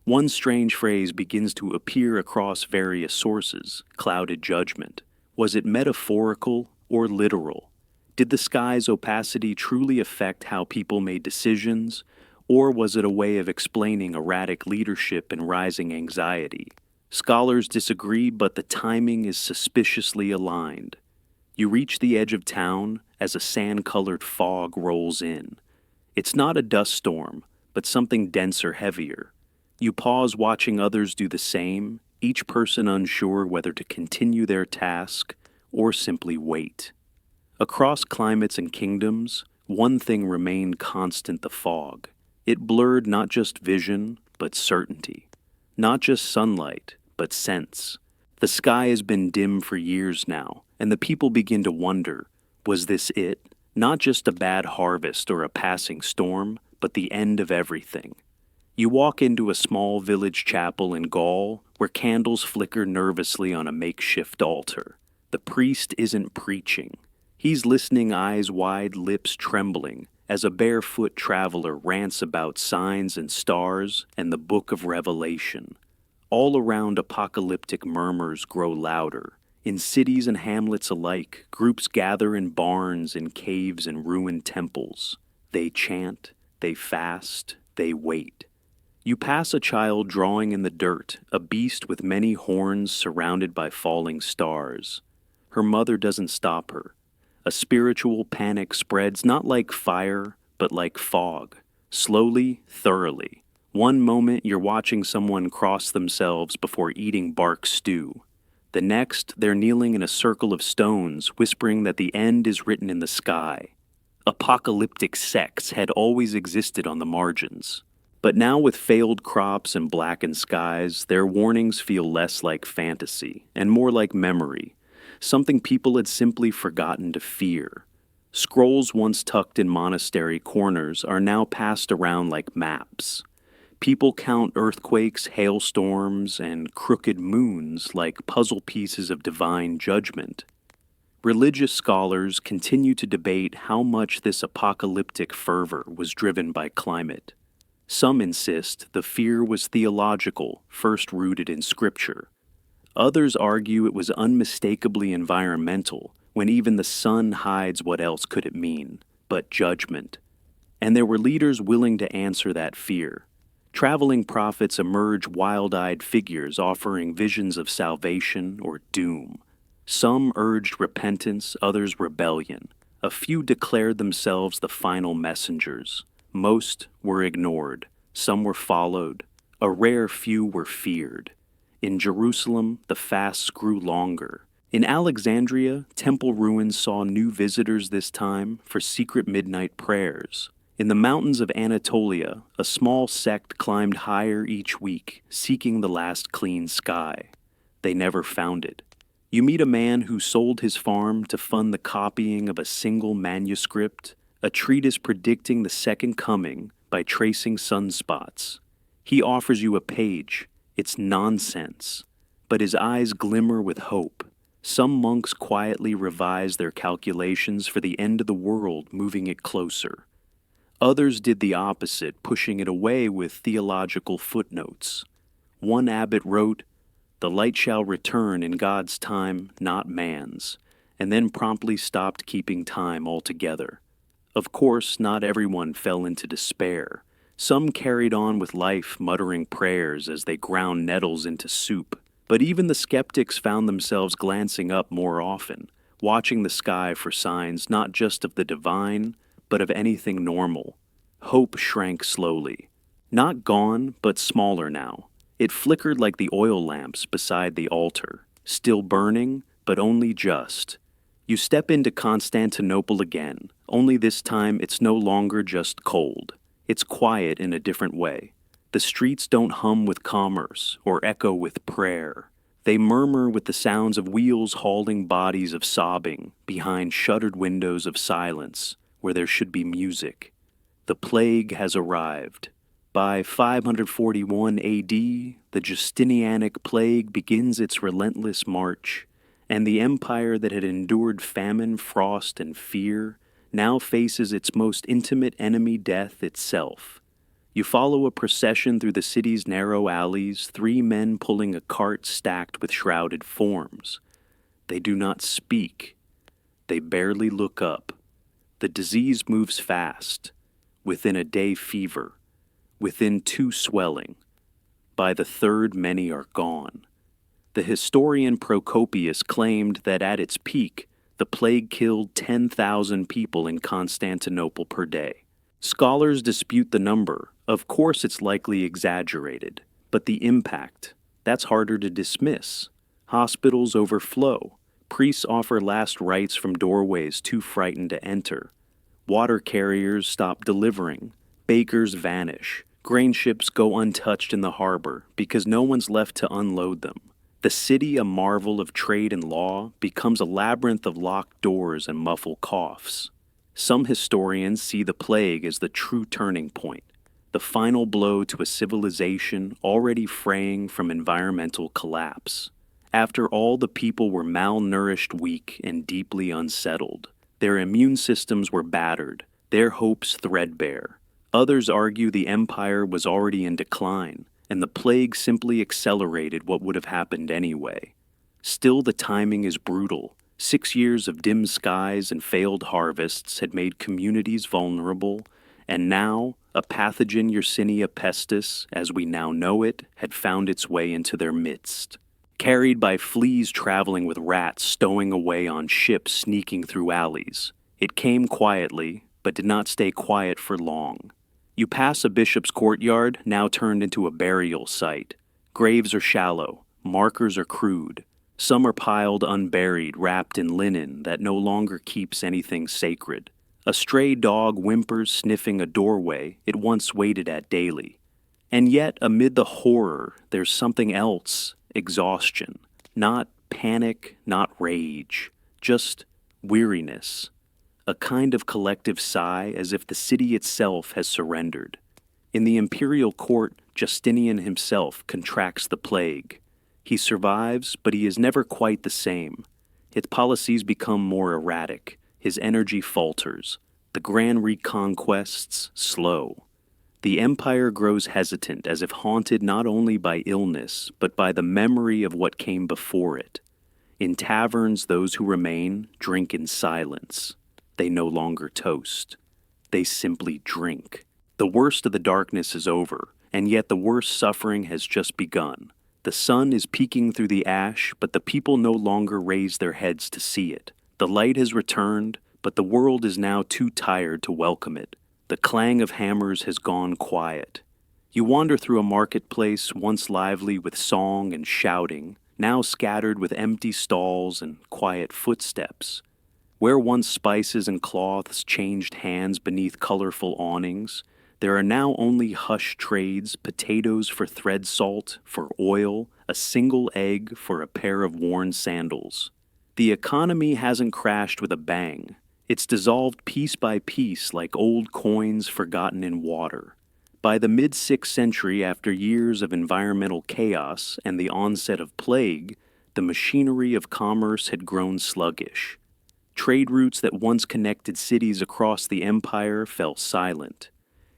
One strange phrase begins to appear across various sources: clouded judgment. Was it metaphorical or literal? Did the sky's opacity truly affect how people made decisions, or was it a way of explaining erratic leadership and rising anxiety? Scholars disagree, but the timing is suspiciously aligned. You reach the edge of town as a sand-colored fog rolls in. It's not a dust storm, but something denser, heavier. You pause, watching others do the same, each person unsure whether to continue their task or simply wait. Across climates and kingdoms, one thing remained constant: the fog. It blurred not just vision, but certainty. Not just sunlight, but sense. The sky has been dim for years now, and the people begin to wonder, was this it? Not just a bad harvest or a passing storm, but the end of everything. You walk into a small village chapel in Gaul, where candles flicker nervously on a makeshift altar. The priest isn't preaching. He's listening, eyes wide, lips trembling, as a barefoot traveler rants about signs and stars and the book of Revelation. All around, apocalyptic murmurs grow louder. In cities and hamlets alike, groups gather in barns, in caves, and ruined temples. They chant, they fast, they wait. You pass a child drawing in the dirt, a beast with many horns surrounded by falling stars. Her mother doesn't stop her. A spiritual panic spreads, not like fire, but like fog. Slowly, thoroughly. One moment you're watching someone cross themselves before eating bark stew. The next, they're kneeling in a circle of stones, whispering that the end is written in the sky. Apocalyptic sects had always existed on the margins. But now, with failed crops and blackened skies, their warnings feel less like fantasy and more like memory, something people had simply forgotten to fear. Scrolls once tucked in monastery corners are now passed around like maps. People count earthquakes, hailstorms, and crooked moons like puzzle pieces of divine judgment. Religious scholars continue to debate how much this apocalyptic fervor was driven by climate. Some insist the fear was theological, first rooted in Scripture. Others argue it was unmistakably environmental, when even the sun hides what else could it mean but judgment. And there were leaders willing to answer that fear. Traveling prophets emerge, wild-eyed figures offering visions of salvation or doom. Some urged repentance, others rebellion. A few declared themselves the final messengers. Most were ignored. Some were followed, a rare few were feared. In Jerusalem, the fasts grew longer. In Alexandria, temple ruins saw new visitors this time for secret midnight prayers. In the mountains of Anatolia, a small sect climbed higher each week, seeking the last clean sky. They never found it. You meet a man who sold his farm to fund the copying of a single manuscript, a treatise predicting the second coming by tracing sunspots. He offers you a page. It's nonsense, but his eyes glimmer with hope. Some monks quietly revise their calculations for the end of the world, moving it closer. Others did the opposite, pushing it away with theological footnotes. One abbot wrote, "The light shall return in God's time, not man's," and then promptly stopped keeping time altogether. Of course, not everyone fell into despair. Some carried on with life, muttering prayers as they ground nettles into soup. But even the skeptics found themselves glancing up more often, watching the sky for signs not just of the divine, but of anything normal. Hope shrank slowly. Not gone, but smaller now. It flickered like the oil lamps beside the altar, still burning, but only just. You step into Constantinople again, only this time it's no longer just cold. It's quiet in a different way. The streets don't hum with commerce or echo with prayer. They murmur with the sounds of wheels hauling bodies of sobbing behind shuttered windows of silence where there should be music. The plague has arrived. By 541 AD, the Justinianic plague begins its relentless march, and the empire that had endured famine, frost, and fear now faces its most intimate enemy, death itself. You follow a procession through the city's narrow alleys, 3 men pulling a cart stacked with shrouded forms. They do not speak. They barely look up. The disease moves fast. Within a day, fever. Within 2, swelling. By the 3rd, many are gone. The historian Procopius claimed that at its peak, the plague killed 10,000 people in Constantinople per day. Scholars dispute the number. Of course it's likely exaggerated, but the impact, that's harder to dismiss. Hospitals overflow. Priests offer last rites from doorways too frightened to enter. Water carriers stop delivering. Bakers vanish. Grain ships go untouched in the harbor because no one's left to unload them. The city, a marvel of trade and law, becomes a labyrinth of locked doors and muffled coughs. Some historians see the plague as the true turning point, the final blow to a civilization already fraying from environmental collapse. After all, the people were malnourished, weak, and deeply unsettled. Their immune systems were battered, their hopes threadbare. Others argue the empire was already in decline, and the plague simply accelerated what would have happened anyway. Still, the timing is brutal. 6 years of dim skies and failed harvests had made communities vulnerable, and now a pathogen, Yersinia pestis, as we now know it, had found its way into their midst. Carried by fleas traveling with rats stowing away on ships sneaking through alleys, it came quietly, but did not stay quiet for long. You pass a bishop's courtyard, now turned into a burial site. Graves are shallow, markers are crude. Some are piled unburied, wrapped in linen that no longer keeps anything sacred. A stray dog whimpers, sniffing a doorway it once waited at daily. And yet, amid the horror, there's something else, exhaustion. Not panic, not rage, just weariness. A kind of collective sigh, as if the city itself has surrendered. In the imperial court, Justinian himself contracts the plague. He survives, but he is never quite the same. His policies become more erratic. His energy falters. The grand reconquests slow. The empire grows hesitant, as if haunted not only by illness, but by the memory of what came before it. In taverns, those who remain drink in silence. They no longer toast. They simply drink. The worst of the darkness is over, and yet the worst suffering has just begun. The sun is peeking through the ash, but the people no longer raise their heads to see it. The light has returned, but the world is now too tired to welcome it. The clang of hammers has gone quiet. You wander through a marketplace once lively with song and shouting, now scattered with empty stalls and quiet footsteps. Where once spices and cloths changed hands beneath colorful awnings, there are now only hush trades, potatoes for thread salt, for oil, a single egg for a pair of worn sandals. The economy hasn't crashed with a bang. It's dissolved piece by piece like old coins forgotten in water. By the mid-6th century, after years of environmental chaos and the onset of plague, the machinery of commerce had grown sluggish. Trade routes that once connected cities across the empire fell silent.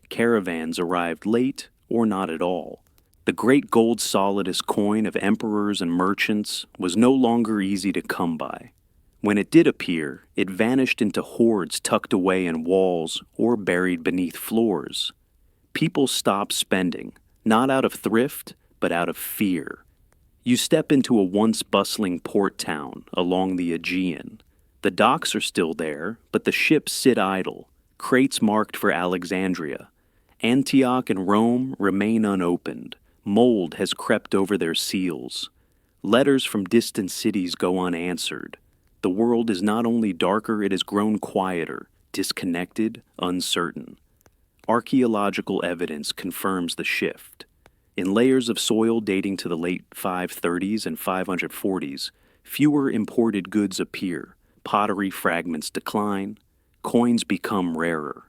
Caravans arrived late or not at all. The great gold solidus coin of emperors and merchants was no longer easy to come by. When it did appear, it vanished into hoards tucked away in walls or buried beneath floors. People stopped spending, not out of thrift, but out of fear. You step into a once bustling port town along the Aegean. The docks are still there, but the ships sit idle, crates marked for Alexandria. Antioch and Rome remain unopened. Mold has crept over their seals. Letters from distant cities go unanswered. The world is not only darker, it has grown quieter, disconnected, uncertain. Archaeological evidence confirms the shift. In layers of soil dating to the late 530s and 540s, fewer imported goods appear, pottery fragments decline, coins become rarer.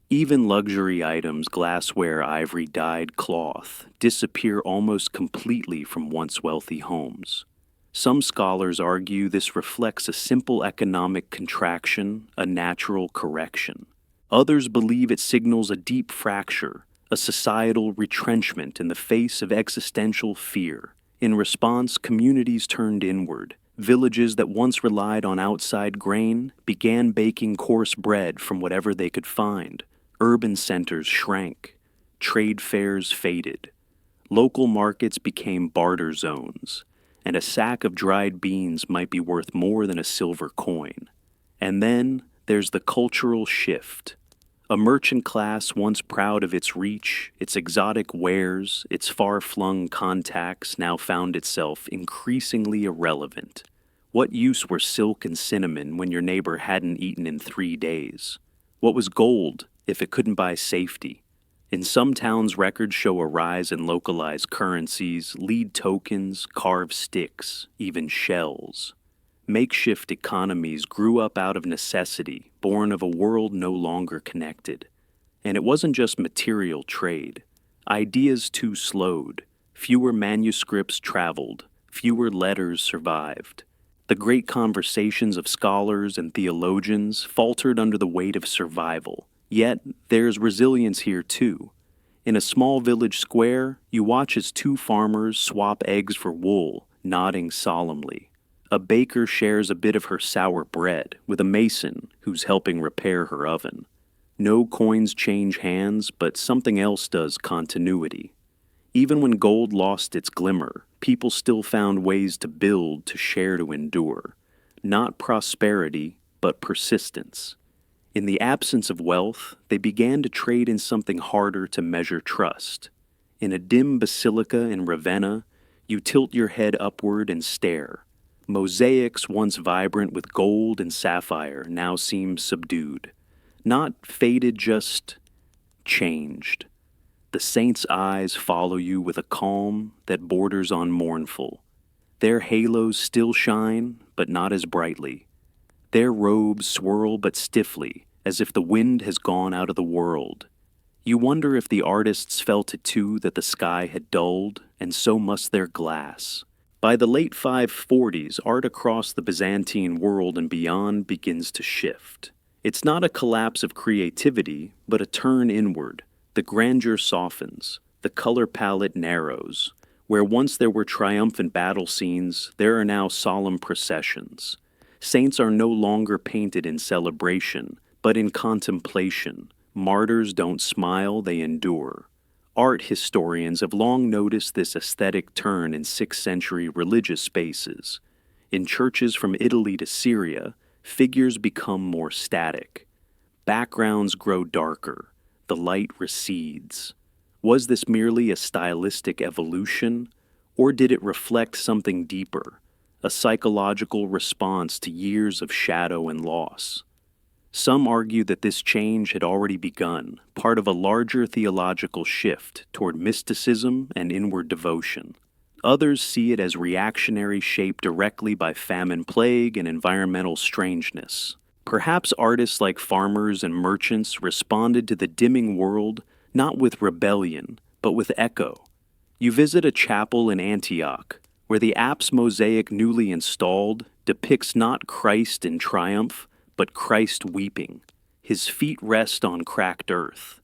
Even luxury items, glassware, ivory, dyed cloth, disappear almost completely from once wealthy homes. Some scholars argue this reflects a simple economic contraction, a natural correction. Others believe it signals a deep fracture, a societal retrenchment in the face of existential fear. In response, communities turned inward. Villages that once relied on outside grain began baking coarse bread from whatever they could find. Urban centers shrank. Trade fairs faded. Local markets became barter zones, and a sack of dried beans might be worth more than a silver coin. And then there's the cultural shift. A merchant class once proud of its reach, its exotic wares, its far-flung contacts now found itself increasingly irrelevant. What use were silk and cinnamon when your neighbor hadn't eaten in 3 days? What was gold if it couldn't buy safety? In some towns, records show a rise in localized currencies, lead tokens, carved sticks, even shells. Makeshift economies grew up out of necessity, born of a world no longer connected. And it wasn't just material trade. Ideas too slowed. Fewer manuscripts traveled. Fewer letters survived. The great conversations of scholars and theologians faltered under the weight of survival. Yet, there's resilience here too. In a small village square, you watch as 2 farmers swap eggs for wool, nodding solemnly. A baker shares a bit of her sour bread with a mason who's helping repair her oven. No coins change hands, but something else does continuity. Even when gold lost its glimmer, people still found ways to build, to share, to endure. Not prosperity, but persistence. In the absence of wealth, they began to trade in something harder to measure trust. In a dim basilica in Ravenna, you tilt your head upward and stare. Mosaics once vibrant with gold and sapphire now seem subdued. Not faded, just changed. The saints' eyes follow you with a calm that borders on mournful. Their halos still shine, but not as brightly. Their robes swirl but stiffly, as if the wind has gone out of the world. You wonder if the artists felt it too, that the sky had dulled, and so must their glass. By the late 540s, art across the Byzantine world and beyond begins to shift. It's not a collapse of creativity, but a turn inward. The grandeur softens, the color palette narrows. Where once there were triumphant battle scenes, there are now solemn processions. Saints are no longer painted in celebration, but in contemplation. Martyrs don't smile, they endure. Art historians have long noticed this aesthetic turn in 6th century religious spaces. In churches from Italy to Syria, figures become more static. Backgrounds grow darker. The light recedes. Was this merely a stylistic evolution, or did it reflect something deeper, a psychological response to years of shadow and loss? Some argue that this change had already begun, part of a larger theological shift toward mysticism and inward devotion. Others see it as reactionary, shaped directly by famine plague and environmental strangeness. Perhaps artists like farmers and merchants responded to the dimming world not with rebellion, but with echo. You visit a chapel in Antioch, where the apse mosaic newly installed depicts not Christ in triumph, but Christ weeping. His feet rest on cracked earth.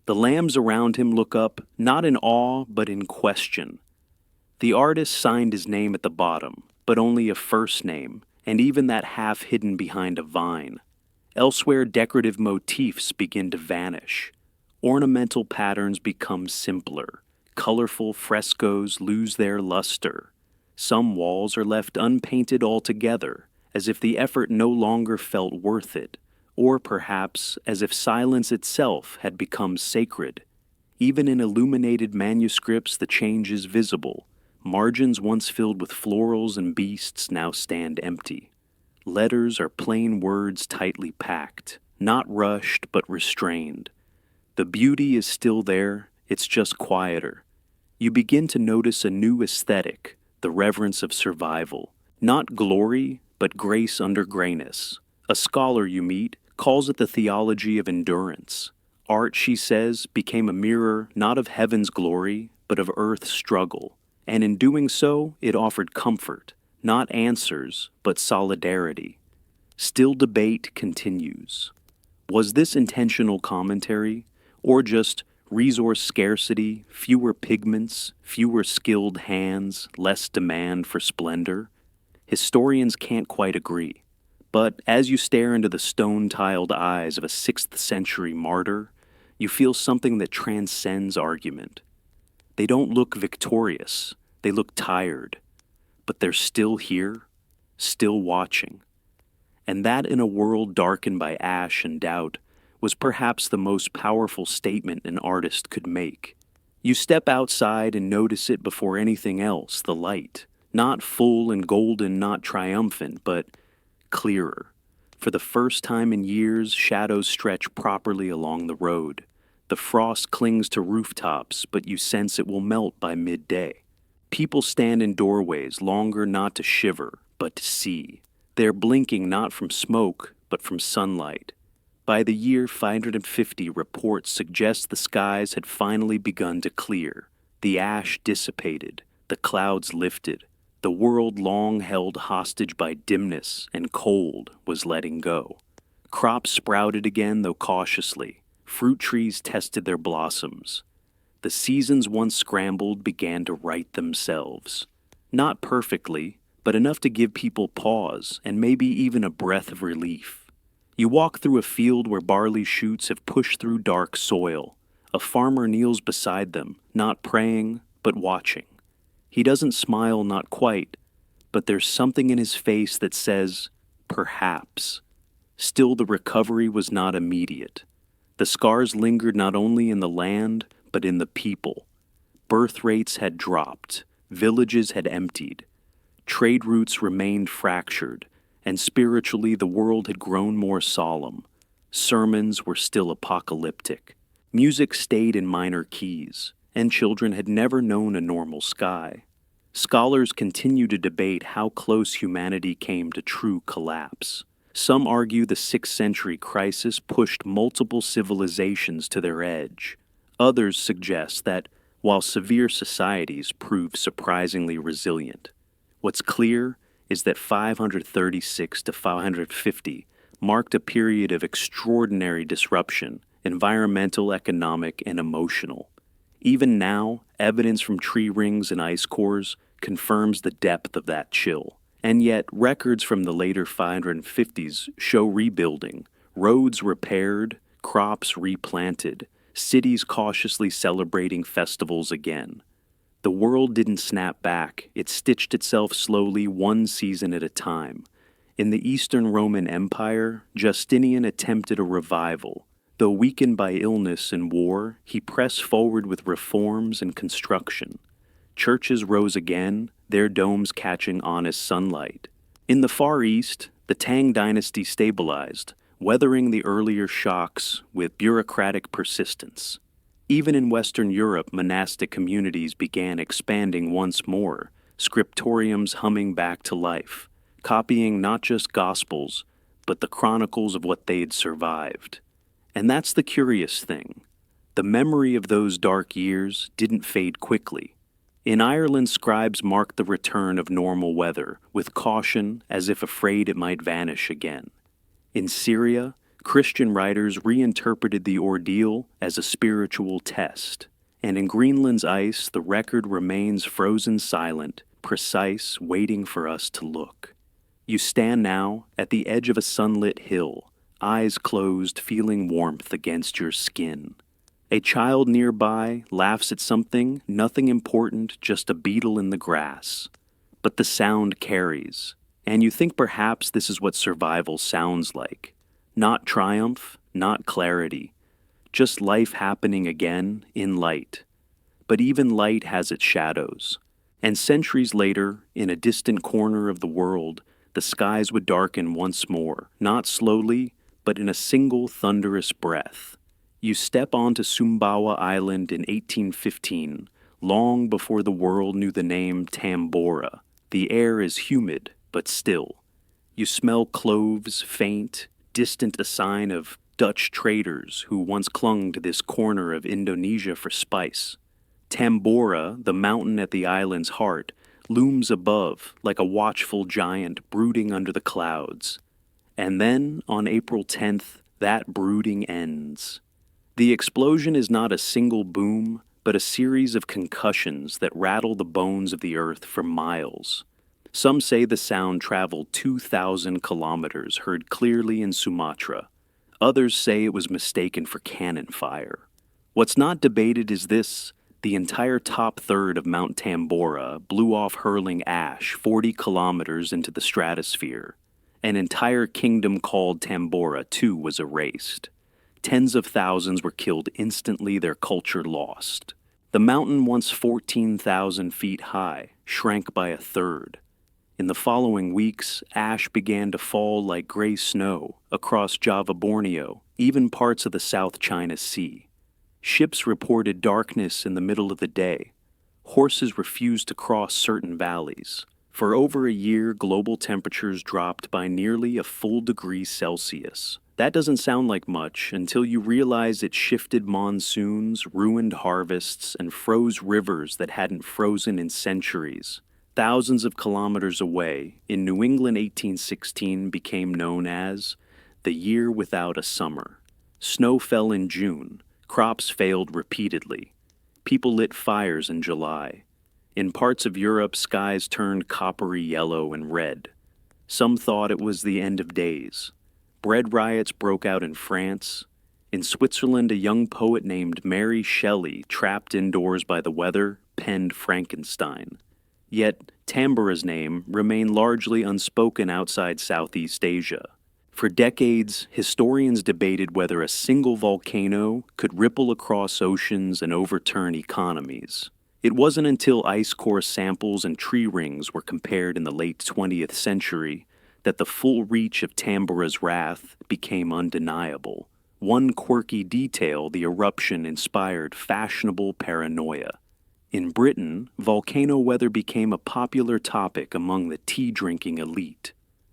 The lambs around him look up, not in awe, but in question. The artist signed his name at the bottom, but only a first name, and even that half hidden behind a vine. Elsewhere, decorative motifs begin to vanish. Ornamental patterns become simpler. Colorful frescoes lose their luster. Some walls are left unpainted altogether, as if the effort no longer felt worth it, or perhaps as if silence itself had become sacred. Even in illuminated manuscripts, the change is visible. Margins once filled with florals and beasts now stand empty. Letters are plain words tightly packed, not rushed but restrained. The beauty is still there, it's just quieter. You begin to notice a new aesthetic, the reverence of survival. Not glory, but grace under grayness. A scholar you meet calls it the theology of endurance. Art, she says, became a mirror not of heaven's glory, but of earth's struggle. And in doing so, it offered comfort, not answers, but solidarity. Still debate continues. Was this intentional commentary, or just resource scarcity, fewer pigments, fewer skilled hands, less demand for splendor? Historians can't quite agree. But as you stare into the stone-tiled eyes of a 6th century martyr, you feel something that transcends argument. They don't look victorious, they look tired, but they're still here, still watching. And that in a world darkened by ash and doubt was perhaps the most powerful statement an artist could make. You step outside and notice it before anything else, the light. Not full and golden, not triumphant, but clearer. For the first time in years, shadows stretch properly along the road. The frost clings to rooftops, but you sense it will melt by midday. People stand in doorways, longer not to shiver, but to see. They're blinking not from smoke, but from sunlight. By the year 550, reports suggest the skies had finally begun to clear. The ash dissipated, the clouds lifted. The world long held hostage by dimness and cold was letting go. Crops sprouted again, though cautiously. Fruit trees tested their blossoms. The seasons once scrambled began to right themselves. Not perfectly, but enough to give people pause and maybe even a breath of relief. You walk through a field where barley shoots have pushed through dark soil. A farmer kneels beside them, not praying, but watching. He doesn't smile, not quite, but there's something in his face that says, perhaps. Still, the recovery was not immediate. The scars lingered not only in the land, but in the people. Birth rates had dropped, villages had emptied, trade routes remained fractured, and spiritually the world had grown more solemn. Sermons were still apocalyptic. Music stayed in minor keys, and children had never known a normal sky. Scholars continue to debate how close humanity came to true collapse. Some argue the 6th century crisis pushed multiple civilizations to their edge. Others suggest that, while severe societies proved surprisingly resilient, what's clear is that 536 to 550 marked a period of extraordinary disruption, environmental, economic, and emotional. Even now, evidence from tree rings and ice cores confirms the depth of that chill. And yet, records from the later 550s show rebuilding, roads repaired, crops replanted, cities cautiously celebrating festivals again. The world didn't snap back, it stitched itself slowly one season at a time. In the Eastern Roman Empire, Justinian attempted a revival. Though weakened by illness and war, he pressed forward with reforms and construction. Churches rose again, their domes catching honest sunlight. In the Far East, the Tang dynasty stabilized, weathering the earlier shocks with bureaucratic persistence. Even in Western Europe, monastic communities began expanding once more, scriptoriums humming back to life, copying not just gospels, but the chronicles of what they'd survived. And that's the curious thing. The memory of those dark years didn't fade quickly. In Ireland, scribes marked the return of normal weather, with caution as if afraid it might vanish again. In Syria, Christian writers reinterpreted the ordeal as a spiritual test. And in Greenland's ice, the record remains frozen silent, precise, waiting for us to look. You stand now at the edge of a sunlit hill, eyes closed, feeling warmth against your skin. A child nearby laughs at something, nothing important, just a beetle in the grass. But the sound carries, and you think perhaps this is what survival sounds like. Not triumph, not clarity, just life happening again in light. But even light has its shadows. And centuries later, in a distant corner of the world, the skies would darken once more, not slowly, but in a single thunderous breath. You step onto Sumbawa Island in 1815, long before the world knew the name Tambora. The air is humid, but still. You smell cloves, faint, distant, a sign of Dutch traders who once clung to this corner of Indonesia for spice. Tambora, the mountain at the island's heart, looms above like a watchful giant brooding under the clouds. And then, on April 10th, that brooding ends. The explosion is not a single boom, but a series of concussions that rattle the bones of the earth for miles. Some say the sound traveled 2,000 kilometers, heard clearly in Sumatra. Others say it was mistaken for cannon fire. What's not debated is this: the entire top third of Mount Tambora blew off hurling ash 40 kilometers into the stratosphere. An entire kingdom called Tambora, too, was erased. Tens of thousands were killed instantly, their culture lost. The mountain, once 14,000 feet high, shrank by a third. In the following weeks, ash began to fall like gray snow across Java, Borneo, even parts of the South China Sea. Ships reported darkness in the middle of the day. Horses refused to cross certain valleys. For over a year, global temperatures dropped by nearly a full degree Celsius. That doesn't sound like much until you realize it shifted monsoons, ruined harvests, and froze rivers that hadn't frozen in centuries. Thousands of kilometers away, in New England, 1816 became known as the year without a summer. Snow fell in June. Crops failed repeatedly. People lit fires in July. In parts of Europe, skies turned coppery yellow and red. Some thought it was the end of days. Bread riots broke out in France. In Switzerland, a young poet named Mary Shelley, trapped indoors by the weather, penned Frankenstein. Yet, Tambora's name remained largely unspoken outside Southeast Asia. For decades, historians debated whether a single volcano could ripple across oceans and overturn economies. It wasn't until ice core samples and tree rings were compared in the late 20th century that the full reach of Tambora's wrath became undeniable. One quirky detail, the eruption inspired fashionable paranoia. In Britain, volcano weather became a popular topic among the tea-drinking elite.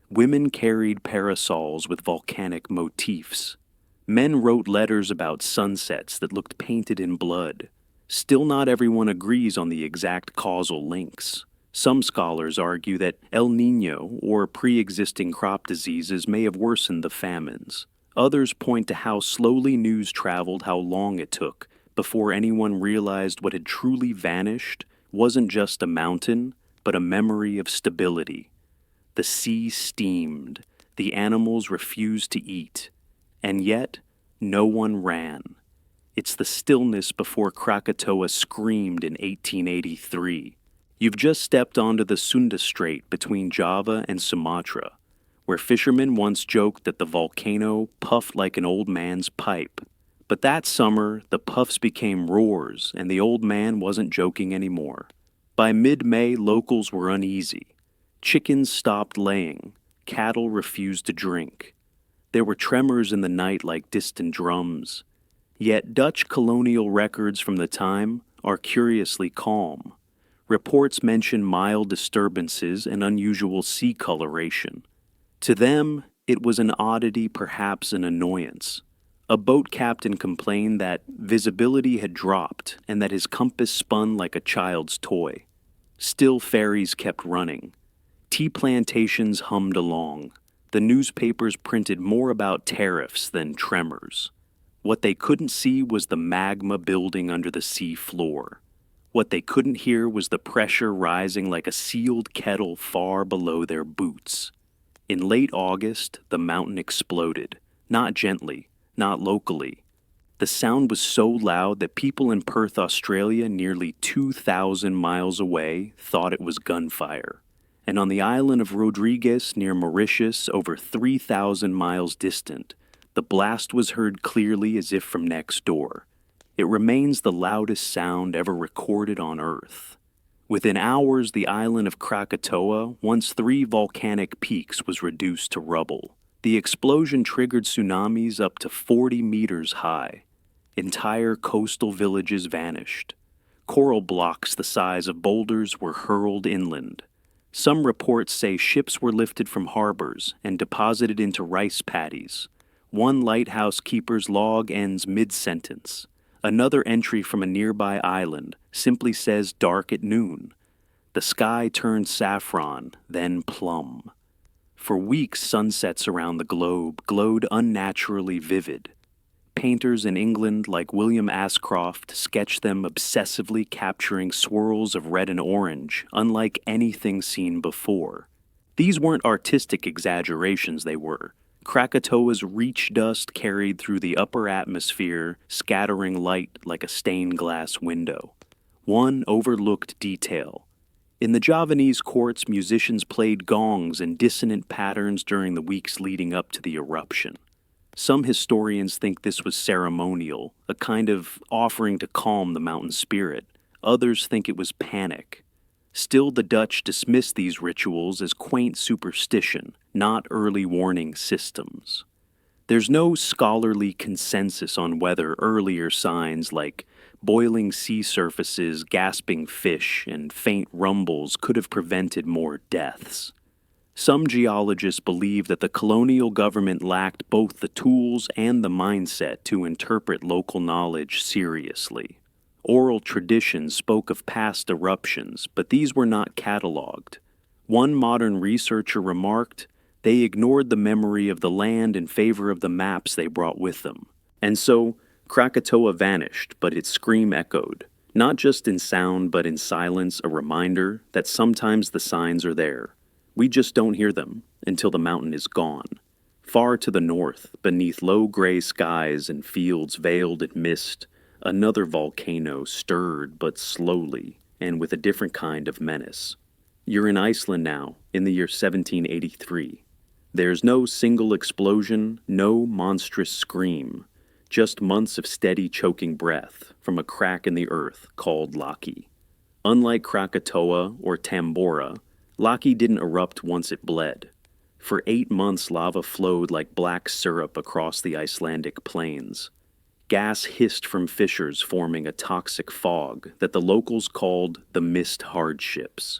Women carried parasols with volcanic motifs. Men wrote letters about sunsets that looked painted in blood. Still, not everyone agrees on the exact causal links. Some scholars argue that El Niño or pre-existing crop diseases may have worsened the famines. Others point to how slowly news traveled, how long it took before anyone realized what had truly vanished wasn't just a mountain, but a memory of stability. The sea steamed, the animals refused to eat, and yet no one ran. It's the stillness before Krakatoa screamed in 1883. You've just stepped onto the Sunda Strait between Java and Sumatra, where fishermen once joked that the volcano puffed like an old man's pipe. But that summer, the puffs became roars, and the old man wasn't joking anymore. By mid-May, locals were uneasy. Chickens stopped laying. Cattle refused to drink. There were tremors in the night like distant drums. Yet Dutch colonial records from the time are curiously calm. Reports mention mild disturbances and unusual sea coloration. To them, it was an oddity, perhaps an annoyance. A boat captain complained that visibility had dropped and that his compass spun like a child's toy. Still, ferries kept running. Tea plantations hummed along. The newspapers printed more about tariffs than tremors. What they couldn't see was the magma building under the sea floor. What they couldn't hear was the pressure rising like a sealed kettle far below their boots. In late August, the mountain exploded. Not gently, not locally. The sound was so loud that people in Perth, Australia, nearly 2,000 miles away, thought it was gunfire. And on the island of Rodrigues, near Mauritius, over 3,000 miles distant, the blast was heard clearly as if from next door. It remains the loudest sound ever recorded on Earth. Within hours, the island of Krakatoa, once 3 volcanic peaks, was reduced to rubble. The explosion triggered tsunamis up to 40 meters high. Entire coastal villages vanished. Coral blocks the size of boulders were hurled inland. Some reports say ships were lifted from harbors and deposited into rice paddies. One lighthouse keeper's log ends mid-sentence. Another entry from a nearby island simply says dark at noon. The sky turned saffron, then plum. For weeks, sunsets around the globe glowed unnaturally vivid. Painters in England like William Ashcroft sketched them obsessively, capturing swirls of red and orange, unlike anything seen before. These weren't artistic exaggerations, they were. Krakatoa's reach dust carried through the upper atmosphere, scattering light like a stained glass window. One overlooked detail. In the Javanese courts, musicians played gongs in dissonant patterns during the weeks leading up to the eruption. Some historians think this was ceremonial, a kind of offering to calm the mountain spirit. Others think it was panic. Still, the Dutch dismissed these rituals as quaint superstition, not early warning systems. There's no scholarly consensus on whether earlier signs like boiling sea surfaces, gasping fish, and faint rumbles could have prevented more deaths. Some geologists believe that the colonial government lacked both the tools and the mindset to interpret local knowledge seriously. Oral traditions spoke of past eruptions, but these were not catalogued. One modern researcher remarked, they ignored the memory of the land in favor of the maps they brought with them. And so, Krakatoa vanished, but its scream echoed, not just in sound but in silence, a reminder that sometimes the signs are there. We just don't hear them until the mountain is gone. Far to the north, beneath low gray skies and fields veiled in mist, another volcano stirred but slowly and with a different kind of menace. You're in Iceland now, in the year 1783. There's no single explosion, no monstrous scream, just months of steady choking breath from a crack in the earth called Laki. Unlike Krakatoa or Tambora, Laki didn't erupt once it bled. For 8 months, lava flowed like black syrup across the Icelandic plains. Gas hissed from fissures, forming a toxic fog that the locals called the mist hardships.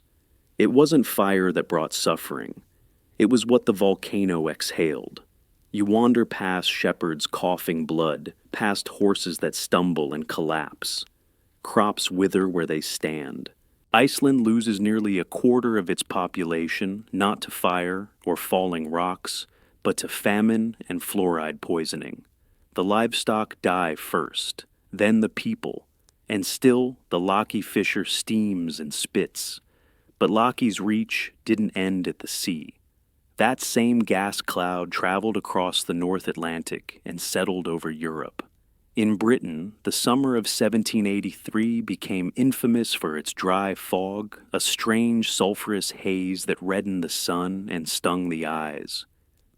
It wasn't fire that brought suffering. It was what the volcano exhaled. You wander past shepherds coughing blood, past horses that stumble and collapse. Crops wither where they stand. Iceland loses nearly a quarter of its population, not to fire or falling rocks, but to famine and fluoride poisoning. The livestock die first, then the people, and still the Laki fissure steams and spits. But Laki's reach didn't end at the sea. That same gas cloud traveled across the North Atlantic and settled over Europe. In Britain, the summer of 1783 became infamous for its dry fog, a strange sulphurous haze that reddened the sun and stung the eyes.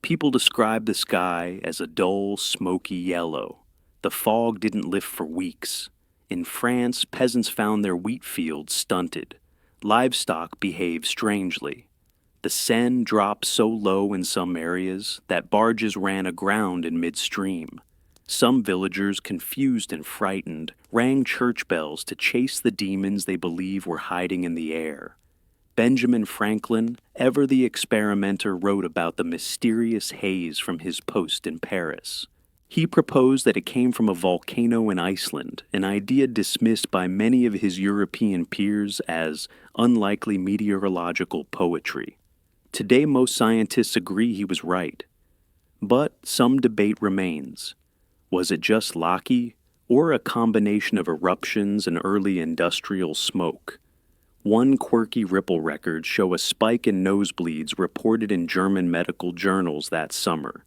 People described the sky as a dull, smoky yellow. The fog didn't lift for weeks. In France, peasants found their wheat fields stunted. Livestock behaved strangely. The Seine dropped so low in some areas that barges ran aground in midstream. Some villagers, confused and frightened, rang church bells to chase the demons they believed were hiding in the air. Benjamin Franklin, ever the experimenter, wrote about the mysterious haze from his post in Paris. He proposed that it came from a volcano in Iceland, an idea dismissed by many of his European peers as unlikely meteorological poetry. Today, most scientists agree he was right. But some debate remains. Was it just Laki, or a combination of eruptions and early industrial smoke? One quirky ripple record show a spike in nosebleeds reported in German medical journals that summer.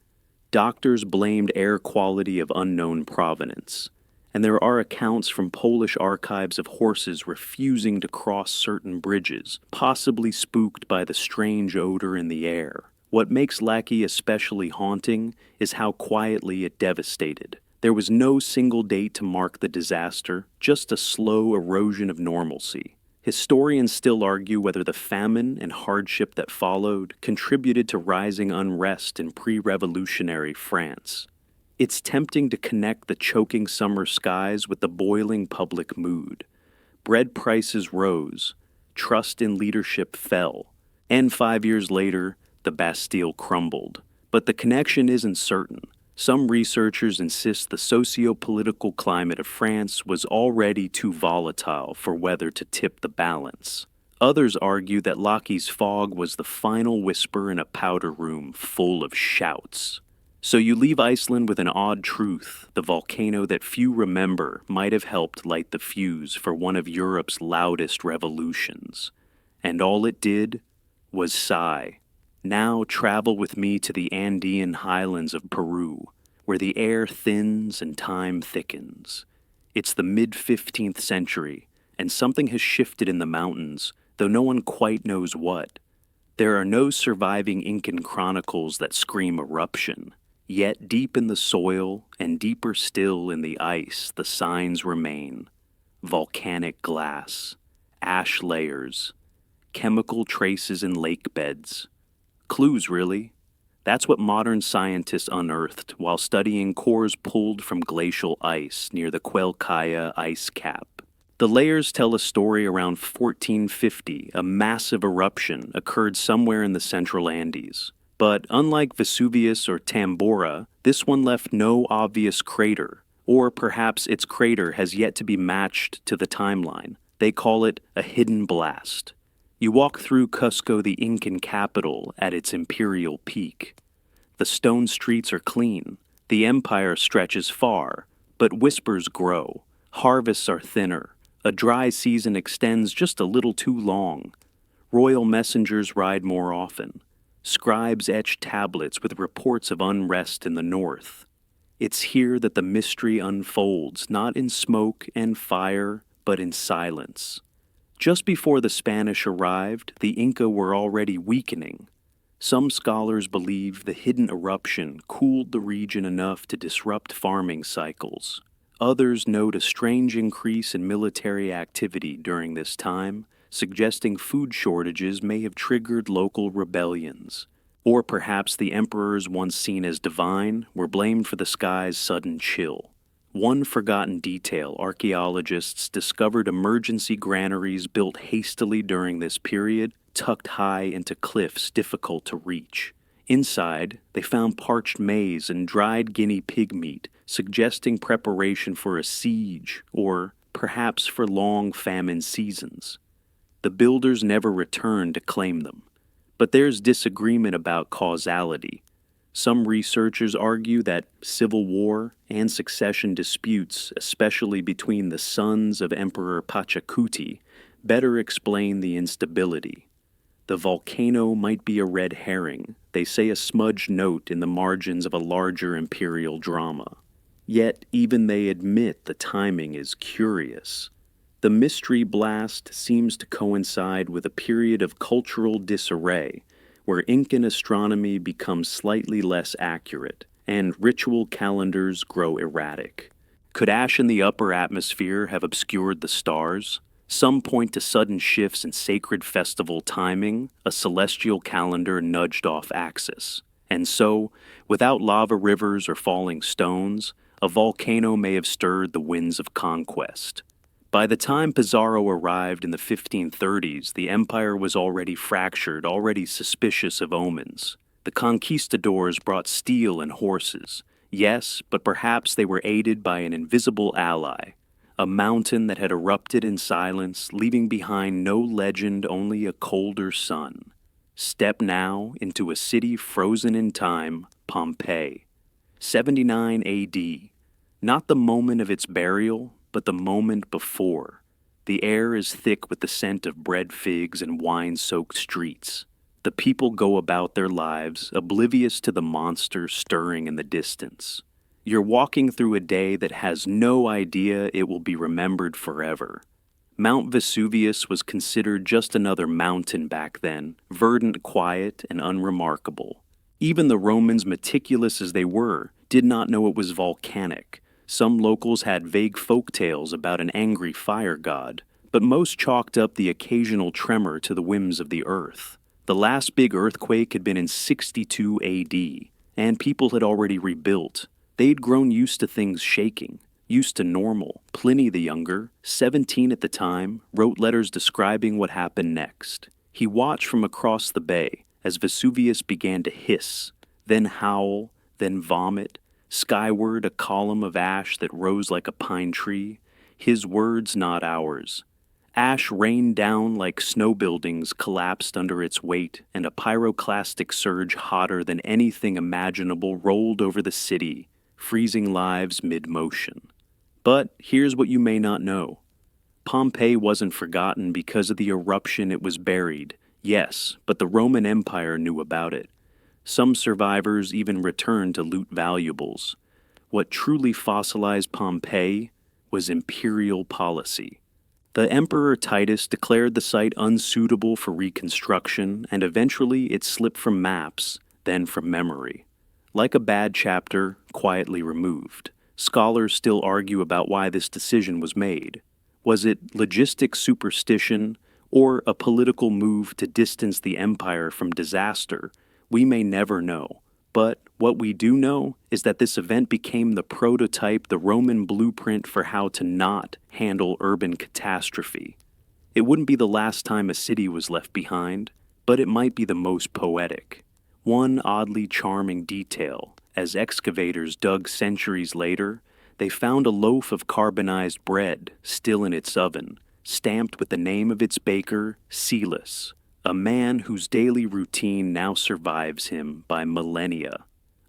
Doctors blamed air quality of unknown provenance, and there are accounts from Polish archives of horses refusing to cross certain bridges, possibly spooked by the strange odor in the air. What makes Laki especially haunting is how quietly it devastated. There was no single date to mark the disaster, just a slow erosion of normalcy. Historians still argue whether the famine and hardship that followed contributed to rising unrest in pre-revolutionary France. It's tempting to connect the choking summer skies with the boiling public mood. Bread prices rose, trust in leadership fell, and 5 years later, the Bastille crumbled. But the connection isn't certain. Some researchers insist the socio-political climate of France was already too volatile for weather to tip the balance. Others argue that Laki's fog was the final whisper in a powder room full of shouts. So you leave Iceland with an odd truth. The volcano that few remember might have helped light the fuse for one of Europe's loudest revolutions. And all it did was sigh. Now travel with me to the Andean highlands of Peru, where the air thins and time thickens. It's the mid-15th century, and something has shifted in the mountains, though no one quite knows what. There are no surviving Incan chronicles that scream eruption, yet deep in the soil and deeper still in the ice, the signs remain. Volcanic glass, ash layers, chemical traces in lake beds. Clues, really. That's what modern scientists unearthed while studying cores pulled from glacial ice near the Quelcaya ice cap. The layers tell a story around 1450. A massive eruption occurred somewhere in the central Andes. But unlike Vesuvius or Tambora, this one left no obvious crater, or perhaps its crater has yet to be matched to the timeline. They call it a hidden blast. You walk through Cusco, the Incan capital, at its imperial peak. The stone streets are clean. The empire stretches far, but whispers grow. Harvests are thinner. A dry season extends just a little too long. Royal messengers ride more often. Scribes etch tablets with reports of unrest in the north. It's here that the mystery unfolds, not in smoke and fire, but in silence. Just before the Spanish arrived, the Inca were already weakening. Some scholars believe the hidden eruption cooled the region enough to disrupt farming cycles. Others note a strange increase in military activity during this time, suggesting food shortages may have triggered local rebellions. Or perhaps the emperors once seen as divine were blamed for the sky's sudden chill. One forgotten detail: archaeologists discovered emergency granaries built hastily during this period, tucked high into cliffs difficult to reach. Inside, they found parched maize and dried guinea pig meat, suggesting preparation for a siege, or perhaps for long famine seasons. The builders never returned to claim them. But there's disagreement about causality. Some researchers argue that civil war and succession disputes, especially between the sons of Emperor Pachacuti, better explain the instability. The volcano might be a red herring, they say, a smudged note in the margins of a larger imperial drama. Yet even they admit the timing is curious. The mystery blast seems to coincide with a period of cultural disarray, where Incan astronomy becomes slightly less accurate, and ritual calendars grow erratic. Could ash in the upper atmosphere have obscured the stars? Some point to sudden shifts in sacred festival timing, a celestial calendar nudged off axis. And so, without lava rivers or falling stones, a volcano may have stirred the winds of conquest. By the time Pizarro arrived in the 1530s, the empire was already fractured, already suspicious of omens. The conquistadors brought steel and horses. Yes, but perhaps they were aided by an invisible ally, a mountain that had erupted in silence, leaving behind no legend, only a colder sun. Step now into a city frozen in time, Pompeii. 79 AD. Not the moment of its burial, but the moment before. The air is thick with the scent of bread figs and wine-soaked streets. The people go about their lives, oblivious to the monster stirring in the distance. You're walking through a day that has no idea it will be remembered forever. Mount Vesuvius was considered just another mountain back then, verdant, quiet, and unremarkable. Even the Romans, meticulous as they were, did not know it was volcanic. Some locals had vague folk tales about an angry fire god, but most chalked up the occasional tremor to the whims of the earth. The last big earthquake had been in 62 AD, and people had already rebuilt. They'd grown used to things shaking, used to normal. Pliny the Younger, 17 at the time, wrote letters describing what happened next. He watched from across the bay as Vesuvius began to hiss, then howl, then vomit. Skyward, a column of ash that rose like a pine tree. His words, not ours. Ash rained down like snow buildings collapsed under its weight, and a pyroclastic surge hotter than anything imaginable rolled over the city, freezing lives mid-motion. But here's what you may not know. Pompeii wasn't forgotten because of the eruption it was buried, yes, but the Roman Empire knew about it. Some survivors even returned to loot valuables. What truly fossilized Pompeii was imperial policy. The Emperor Titus declared the site unsuitable for reconstruction, and eventually it slipped from maps, then from memory. Like a bad chapter, quietly removed. Scholars still argue about why this decision was made. Was it logistic superstition, or a political move to distance the empire from disaster? We may never know, but what we do know is that this event became the prototype, the Roman blueprint for how to not handle urban catastrophe. It wouldn't be the last time a city was left behind, but it might be the most poetic. One oddly charming detail, as excavators dug centuries later, they found a loaf of carbonized bread still in its oven, stamped with the name of its baker, Celis, a man whose daily routine now survives him by millennia.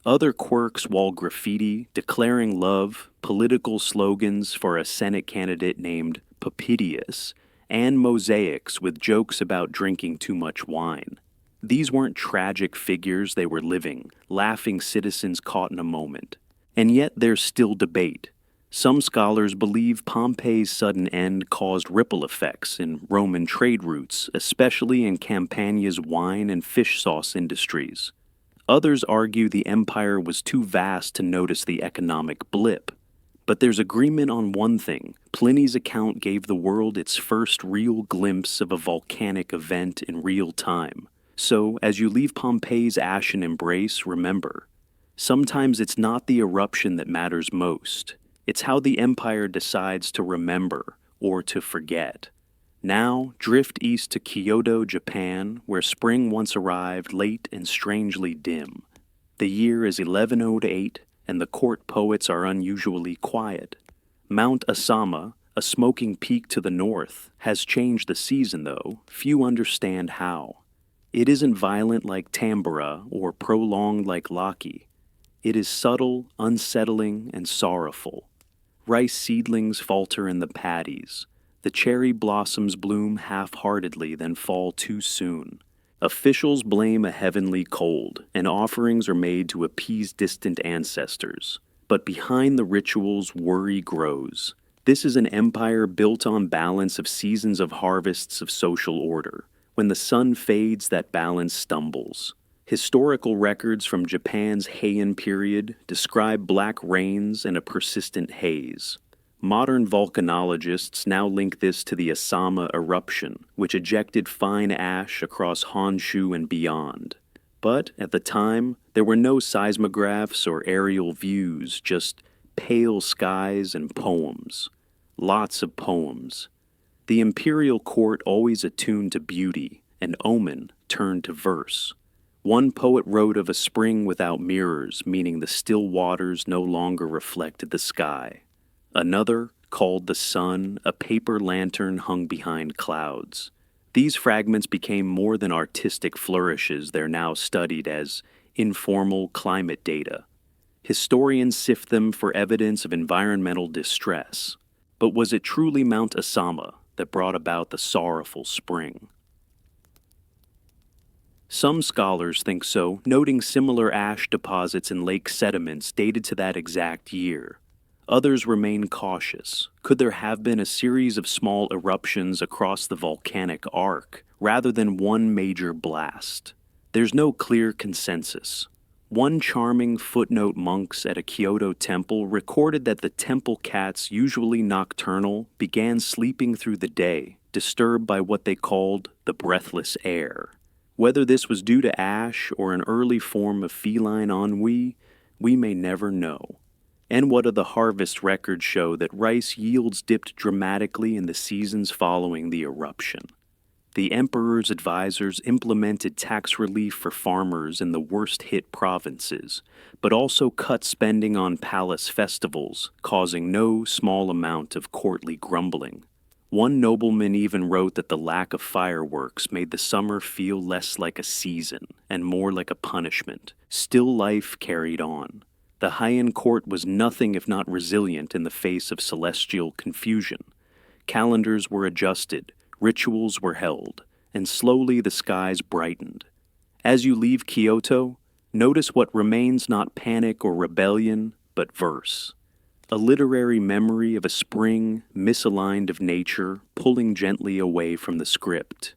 Other quirks wall graffiti declaring love, political slogans for a Senate candidate named Papidius, and mosaics with jokes about drinking too much wine. These weren't tragic figures, they were living, laughing citizens caught in a moment. And yet there's still debate. Some scholars believe Pompeii's sudden end caused ripple effects in Roman trade routes, especially in Campania's wine and fish sauce industries. Others argue the empire was too vast to notice the economic blip. But there's agreement on one thing. Pliny's account gave the world its first real glimpse of a volcanic event in real time. So, as you leave Pompeii's ashen embrace, remember, sometimes it's not the eruption that matters most. It's how the empire decides to remember or to forget. Now, drift east to Kyoto, Japan, where spring once arrived late and strangely dim. The year is 1108, and the court poets are unusually quiet. Mount Asama, a smoking peak to the north, has changed the season, though few understand how. It isn't violent like Tambora or prolonged like Laki. It is subtle, unsettling, and sorrowful. Rice seedlings falter in the paddies. The cherry blossoms bloom half-heartedly, then fall too soon. Officials blame a heavenly cold, and offerings are made to appease distant ancestors. But behind the rituals, worry grows. This is an empire built on balance of seasons of harvests of social order. When the sun fades, that balance stumbles. Historical records from Japan's Heian period describe black rains and a persistent haze. Modern volcanologists now link this to the Asama eruption, which ejected fine ash across Honshu and beyond. But at the time, there were no seismographs or aerial views, just pale skies and poems. Lots of poems. The imperial court always attuned to beauty, and omen turned to verse. One poet wrote of a spring without mirrors, meaning the still waters no longer reflected the sky. Another called the sun a paper lantern hung behind clouds. These fragments became more than artistic flourishes. They're now studied as informal climate data. Historians sift them for evidence of environmental distress. But was it truly Mount Asama that brought about the sorrowful spring? Some scholars think so, noting similar ash deposits in lake sediments dated to that exact year. Others remain cautious. Could there have been a series of small eruptions across the volcanic arc, rather than one major blast? There's no clear consensus. One charming footnote monks at a Kyoto temple recorded that the temple cats, usually nocturnal, began sleeping through the day, disturbed by what they called the breathless air. Whether this was due to ash or an early form of feline ennui, we may never know. And what of the harvest records show that rice yields dipped dramatically in the seasons following the eruption. The emperor's advisors implemented tax relief for farmers in the worst-hit provinces, but also cut spending on palace festivals, causing no small amount of courtly grumbling. One nobleman even wrote that the lack of fireworks made the summer feel less like a season and more like a punishment. Still, life carried on. The Heian court was nothing if not resilient in the face of celestial confusion. Calendars were adjusted, rituals were held, and slowly the skies brightened. As you leave Kyoto, notice what remains not panic or rebellion, but verse. A literary memory of a spring misaligned of nature, pulling gently away from the script.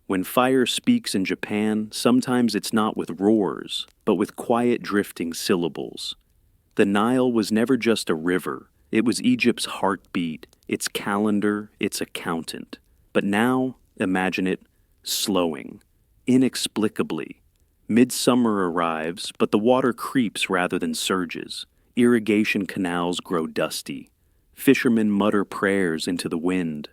When fire speaks in Japan, sometimes it's not with roars, but with quiet drifting syllables. The Nile was never just a river, it was Egypt's heartbeat, its calendar, its accountant. But now, imagine it, slowing, inexplicably. Midsummer arrives, but the water creeps rather than surges. Irrigation canals grow dusty. Fishermen mutter prayers into the wind.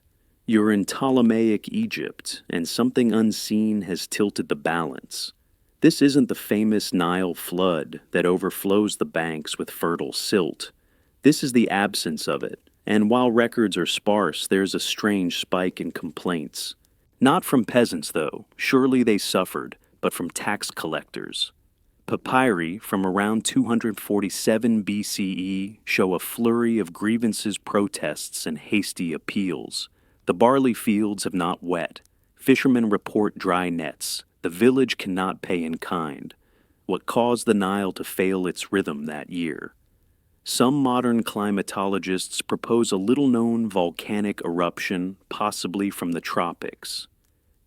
You're in Ptolemaic Egypt, and something unseen has tilted the balance. This isn't the famous Nile flood that overflows the banks with fertile silt. This is the absence of it, and while records are sparse, there's a strange spike in complaints. Not from peasants, though. Surely they suffered, but from tax collectors. Papyri from around 247 BCE show a flurry of grievances, protests, and hasty appeals. The barley fields have not wet. Fishermen report dry nets. The village cannot pay in kind. What caused the Nile to fail its rhythm that year? Some modern climatologists propose a little-known volcanic eruption, possibly from the tropics.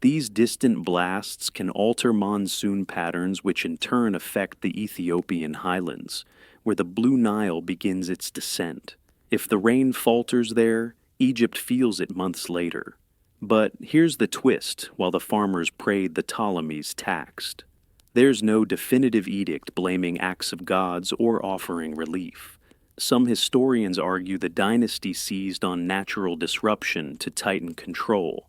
These distant blasts can alter monsoon patterns, which in turn affect the Ethiopian highlands, where the Blue Nile begins its descent. If the rain falters there, Egypt feels it months later. But here's the twist, while the farmers prayed the Ptolemies taxed. There's no definitive edict blaming acts of gods or offering relief. Some historians argue the dynasty seized on natural disruption to tighten control.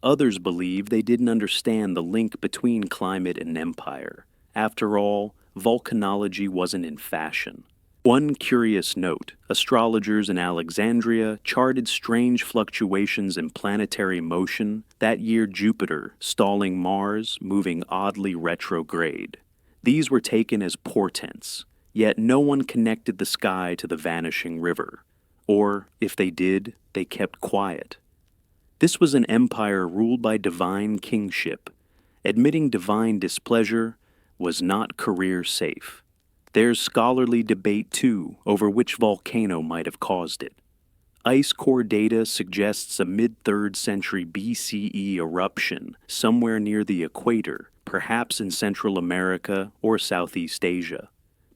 Others believe they didn't understand the link between climate and empire. After all, volcanology wasn't in fashion. One curious note, astrologers in Alexandria charted strange fluctuations in planetary motion, that year Jupiter stalling Mars, moving oddly retrograde. These were taken as portents, yet no one connected the sky to the vanishing river. Or, if they did, they kept quiet. This was an empire ruled by divine kingship. Admitting divine displeasure was not career safe. There's scholarly debate, too, over which volcano might have caused it. Ice core data suggests a mid-3rd century BCE eruption somewhere near the equator, perhaps in Central America or Southeast Asia.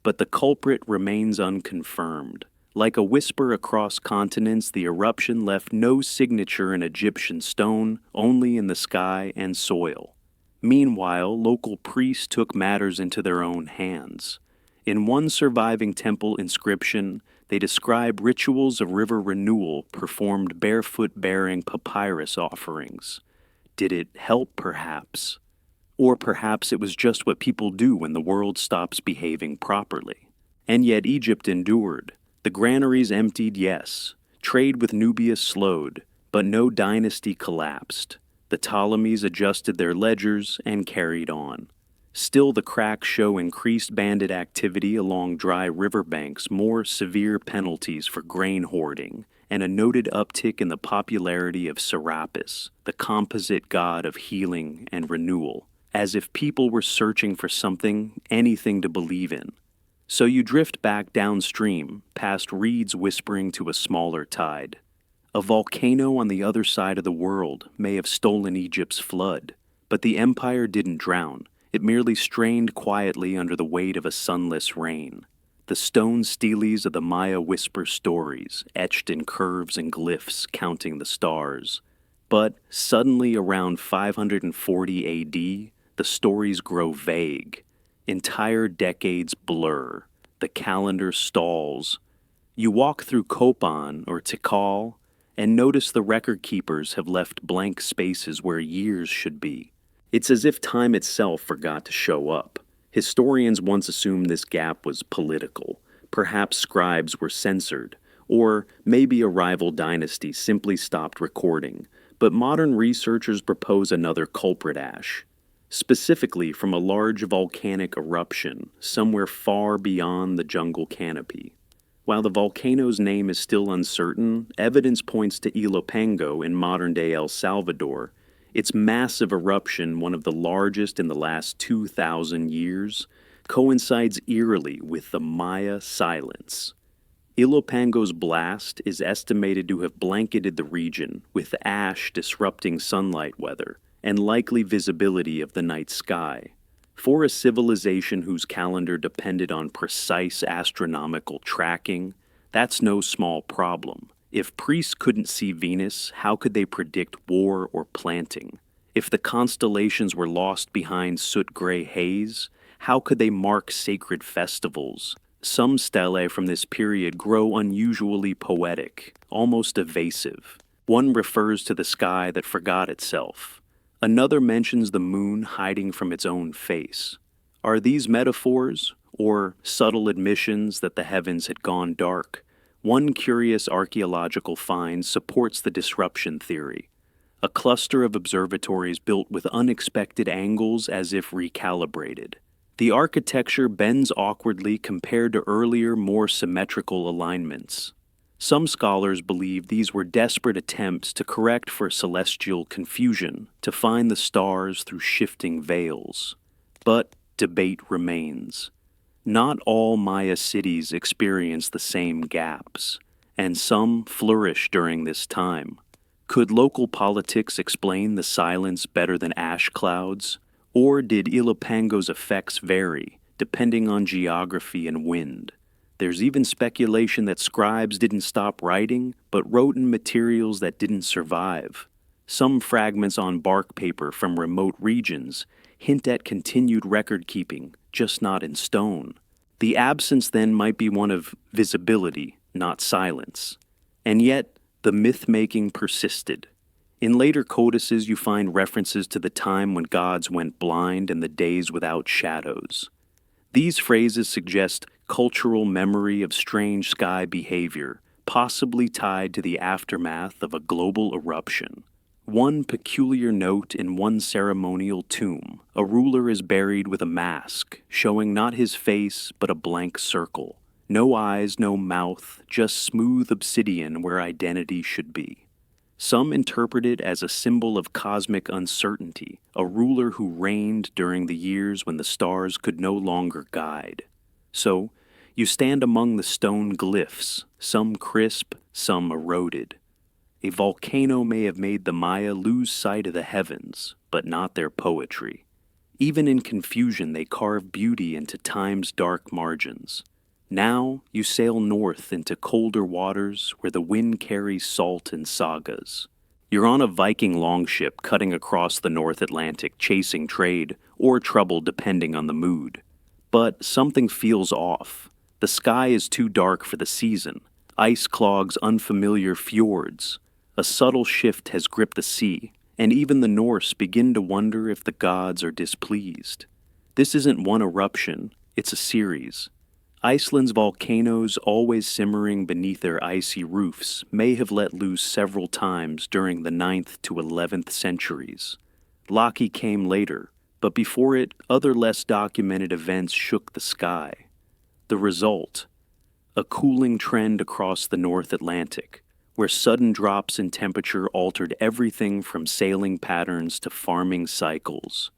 But the culprit remains unconfirmed. Like a whisper across continents, the eruption left no signature in Egyptian stone, only in the sky and soil. Meanwhile, local priests took matters into their own hands. In one surviving temple inscription, they describe rituals of river renewal performed barefoot bearing papyrus offerings. Did it help, perhaps? Or perhaps it was just what people do when the world stops behaving properly. And yet Egypt endured. The granaries emptied, yes. Trade with Nubia slowed, but no dynasty collapsed. The Ptolemies adjusted their ledgers and carried on. Still, the cracks show increased bandit activity along dry riverbanks, more severe penalties for grain hoarding, and a noted uptick in the popularity of Serapis, the composite god of healing and renewal, as if people were searching for something, anything to believe in. So you drift back downstream, past reeds whispering to a smaller tide. A volcano on the other side of the world may have stolen Egypt's flood, but the empire didn't drown. It merely strained quietly under the weight of a sunless rain. The stone steles of the Maya whisper stories, etched in curves and glyphs counting the stars. But suddenly around 540 AD, the stories grow vague. Entire decades blur. The calendar stalls. You walk through Copan or Tikal and notice the record keepers have left blank spaces where years should be. It's as if time itself forgot to show up. Historians once assumed this gap was political. Perhaps scribes were censored, or maybe a rival dynasty simply stopped recording. But modern researchers propose another culprit ash, specifically from a large volcanic eruption somewhere far beyond the jungle canopy. While the volcano's name is still uncertain, evidence points to Ilopango in modern-day El Salvador. Its massive eruption, one of the largest in the last 2,000 years, coincides eerily with the Maya silence. Ilopango's blast is estimated to have blanketed the region, with ash disrupting sunlight weather and likely visibility of the night sky. For a civilization whose calendar depended on precise astronomical tracking, that's no small problem. If priests couldn't see Venus, how could they predict war or planting? If the constellations were lost behind soot-gray haze, how could they mark sacred festivals? Some stelae from this period grow unusually poetic, almost evasive. One refers to the sky that forgot itself. Another mentions the moon hiding from its own face. Are these metaphors, or subtle admissions that the heavens had gone dark? One curious archaeological find supports the disruption theory. A cluster of observatories built with unexpected angles as if recalibrated. The architecture bends awkwardly compared to earlier, more symmetrical alignments. Some scholars believe these were desperate attempts to correct for celestial confusion, to find the stars through shifting veils. But debate remains. Not all Maya cities experience the same gaps, and some flourish during this time. Could local politics explain the silence better than ash clouds? Or did Ilopango's effects vary, depending on geography and wind? There's even speculation that scribes didn't stop writing, but wrote in materials that didn't survive. Some fragments on bark paper from remote regions hint at continued record-keeping, just not in stone. The absence then might be one of visibility, not silence. And yet, the myth-making persisted. In later codices you find references to the time when gods went blind and the days without shadows. These phrases suggest cultural memory of strange sky behavior, possibly tied to the aftermath of a global eruption. One peculiar note in one ceremonial tomb, a ruler is buried with a mask, showing not his face but a blank circle. No eyes, no mouth, just smooth obsidian where identity should be. Some interpret it as a symbol of cosmic uncertainty, a ruler who reigned during the years when the stars could no longer guide. So, you stand among the stone glyphs, some crisp, some eroded. A volcano may have made the Maya lose sight of the heavens, but not their poetry. Even in confusion, they carve beauty into time's dark margins. Now you sail north into colder waters where the wind carries salt and sagas. You're on a Viking longship cutting across the North Atlantic chasing trade, or trouble depending on the mood. But something feels off. The sky is too dark for the season. Ice clogs unfamiliar fjords. A subtle shift has gripped the sea, and even the Norse begin to wonder if the gods are displeased. This isn't one eruption, it's a series. Iceland's volcanoes, always simmering beneath their icy roofs, may have let loose several times during the 9th to 11th centuries. Loki came later, but before it, other less documented events shook the sky. The result? A cooling trend across the North Atlantic, where sudden drops in temperature altered everything from sailing patterns to farming cycles.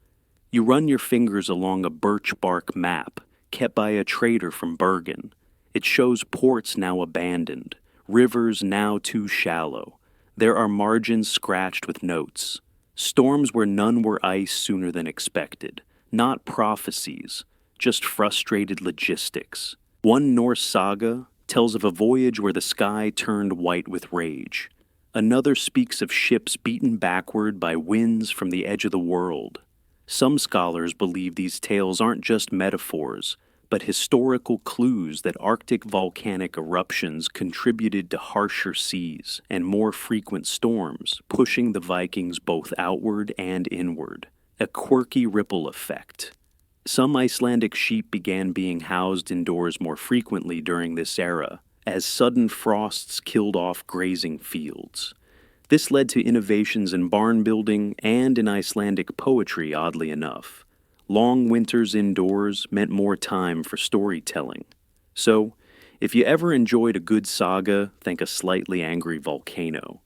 You run your fingers along a birch bark map, kept by a trader from Bergen. It shows ports now abandoned, rivers now too shallow. There are margins scratched with notes. Storms where none were ice sooner than expected. Not prophecies, just frustrated logistics. One Norse saga tells of a voyage where the sky turned white with rage. Another speaks of ships beaten backward by winds from the edge of the world. Some scholars believe these tales aren't just metaphors, but historical clues that Arctic volcanic eruptions contributed to harsher seas and more frequent storms, pushing the Vikings both outward and inward. A quirky ripple effect. Some Icelandic sheep began being housed indoors more frequently during this era, as sudden frosts killed off grazing fields. This led to innovations in barn building and in Icelandic poetry, oddly enough. Long winters indoors meant more time for storytelling. So, if you ever enjoyed a good saga, think a slightly angry volcano.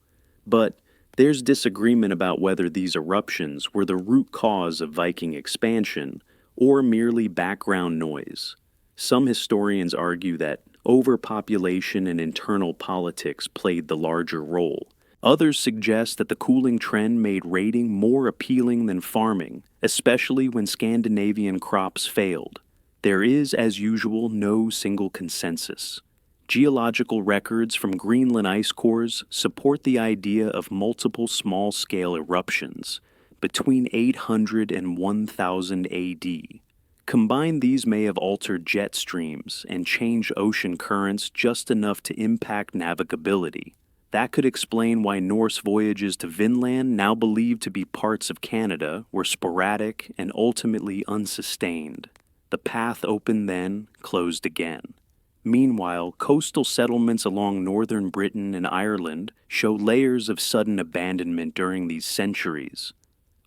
But there's disagreement about whether these eruptions were the root cause of Viking expansion or merely background noise. Some historians argue that overpopulation and internal politics played the larger role. Others suggest that the cooling trend made raiding more appealing than farming, especially when Scandinavian crops failed. There is, as usual, no single consensus. Geological records from Greenland ice cores support the idea of multiple small-scale eruptions between 800 and 1000 AD. Combined, these may have altered jet streams and changed ocean currents just enough to impact navigability. That could explain why Norse voyages to Vinland, now believed to be parts of Canada, were sporadic and ultimately unsustained. The path opened then, closed again. Meanwhile, coastal settlements along northern Britain and Ireland show layers of sudden abandonment during these centuries.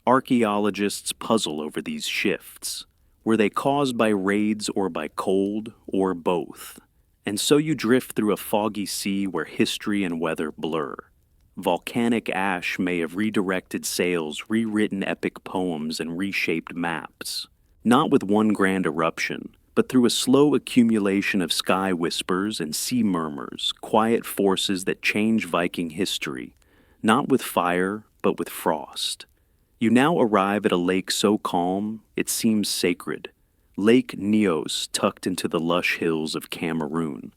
Archaeologists puzzle over these shifts. Were they caused by raids or by cold, or both? And so you drift through a foggy sea where history and weather blur. Volcanic ash may have redirected sails, rewritten epic poems, and reshaped maps. Not with one grand eruption, but through a slow accumulation of sky whispers and sea murmurs, quiet forces that change Viking history, not with fire, but with frost. You now arrive at a lake so calm, it seems sacred. Lake Neos, tucked into the lush hills of Cameroon.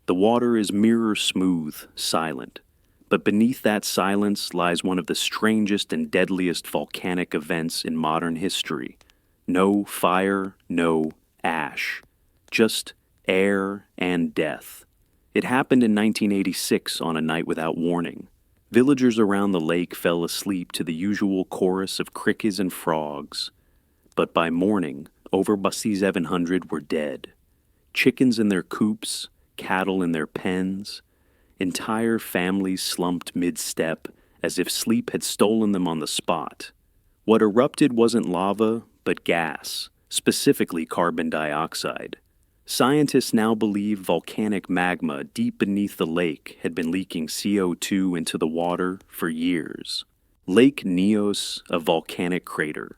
The water is mirror-smooth, silent. But beneath that silence lies one of the strangest and deadliest volcanic events in modern history. No fire, no ash. Just air and death. It happened in 1986 on a night without warning. Villagers around the lake fell asleep to the usual chorus of crickets and frogs. But by morning, over Bassi 700 were dead. Chickens in their coops, cattle in their pens. Entire families slumped mid-step, as if sleep had stolen them on the spot. What erupted wasn't lava, but gas, specifically carbon dioxide. Scientists now believe volcanic magma deep beneath the lake had been leaking CO2 into the water for years. Lake Neos, a volcanic crater.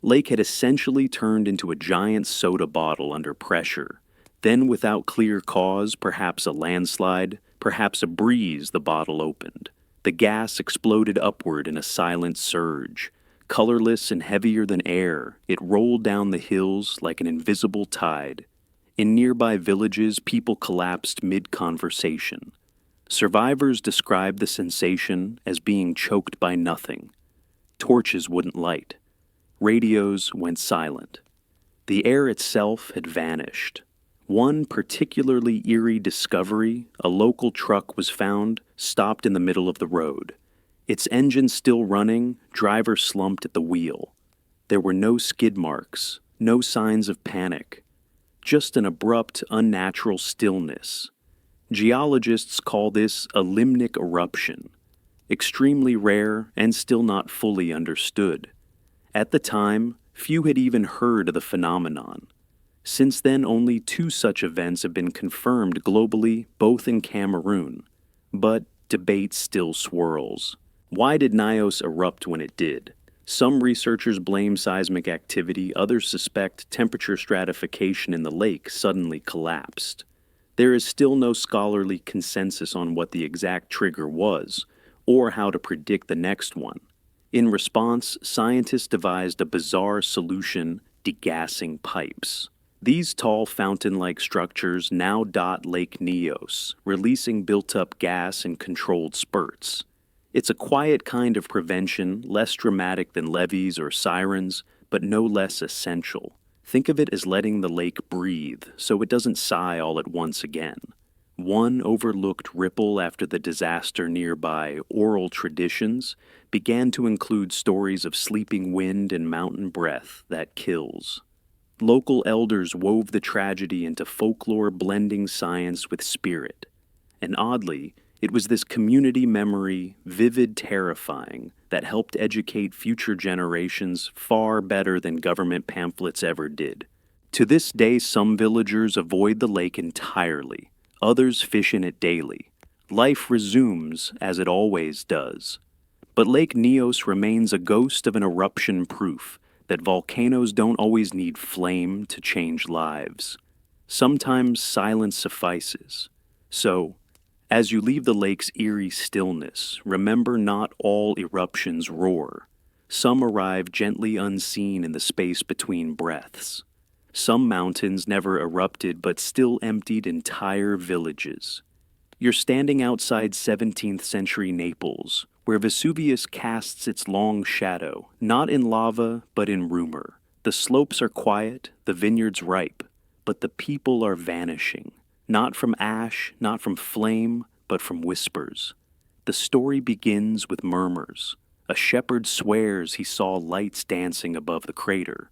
Lake had essentially turned into a giant soda bottle under pressure. Then, without clear cause, perhaps a landslide, perhaps a breeze, the bottle opened. The gas exploded upward in a silent surge. Colorless and heavier than air, it rolled down the hills like an invisible tide. In nearby villages, people collapsed mid-conversation. Survivors described the sensation as being choked by nothing. Torches wouldn't light. Radios went silent. The air itself had vanished. One particularly eerie discovery: a local truck was found, stopped in the middle of the road. Its engine still running, driver slumped at the wheel. There were no skid marks, no signs of panic. Just an abrupt, unnatural stillness. Geologists call this a limnic eruption. Extremely rare and still not fully understood. At the time, few had even heard of the phenomenon. Since then, only 2 such events have been confirmed globally, both in Cameroon. But debate still swirls. Why did Nios erupt when it did? Some researchers blame seismic activity, others suspect temperature stratification in the lake suddenly collapsed. There is still no scholarly consensus on what the exact trigger was, or how to predict the next one. In response, scientists devised a bizarre solution: degassing pipes. These tall fountain-like structures now dot Lake Nios, releasing built-up gas in controlled spurts. It's a quiet kind of prevention, less dramatic than levees or sirens, but no less essential. Think of it as letting the lake breathe, so it doesn't sigh all at once again. One overlooked ripple after the disaster nearby, oral traditions, began to include stories of sleeping wind and mountain breath that kills. Local elders wove the tragedy into folklore, blending science with spirit. And oddly, it was this community memory, vivid, terrifying, that helped educate future generations far better than government pamphlets ever did. To this day, some villagers avoid the lake entirely. Others fish in it daily. Life resumes as it always does. But Lake Nios remains a ghost of an eruption, proof that volcanoes don't always need flame to change lives. Sometimes silence suffices. So, as you leave the lake's eerie stillness, remember not all eruptions roar. Some arrive gently unseen in the space between breaths. Some mountains never erupted but still emptied entire villages. You're standing outside 17th century Naples, where Vesuvius casts its long shadow, not in lava but in rumor. The slopes are quiet, the vineyards ripe, but the people are vanishing. Not from ash, not from flame, but from whispers. The story begins with murmurs. A shepherd swears he saw lights dancing above the crater.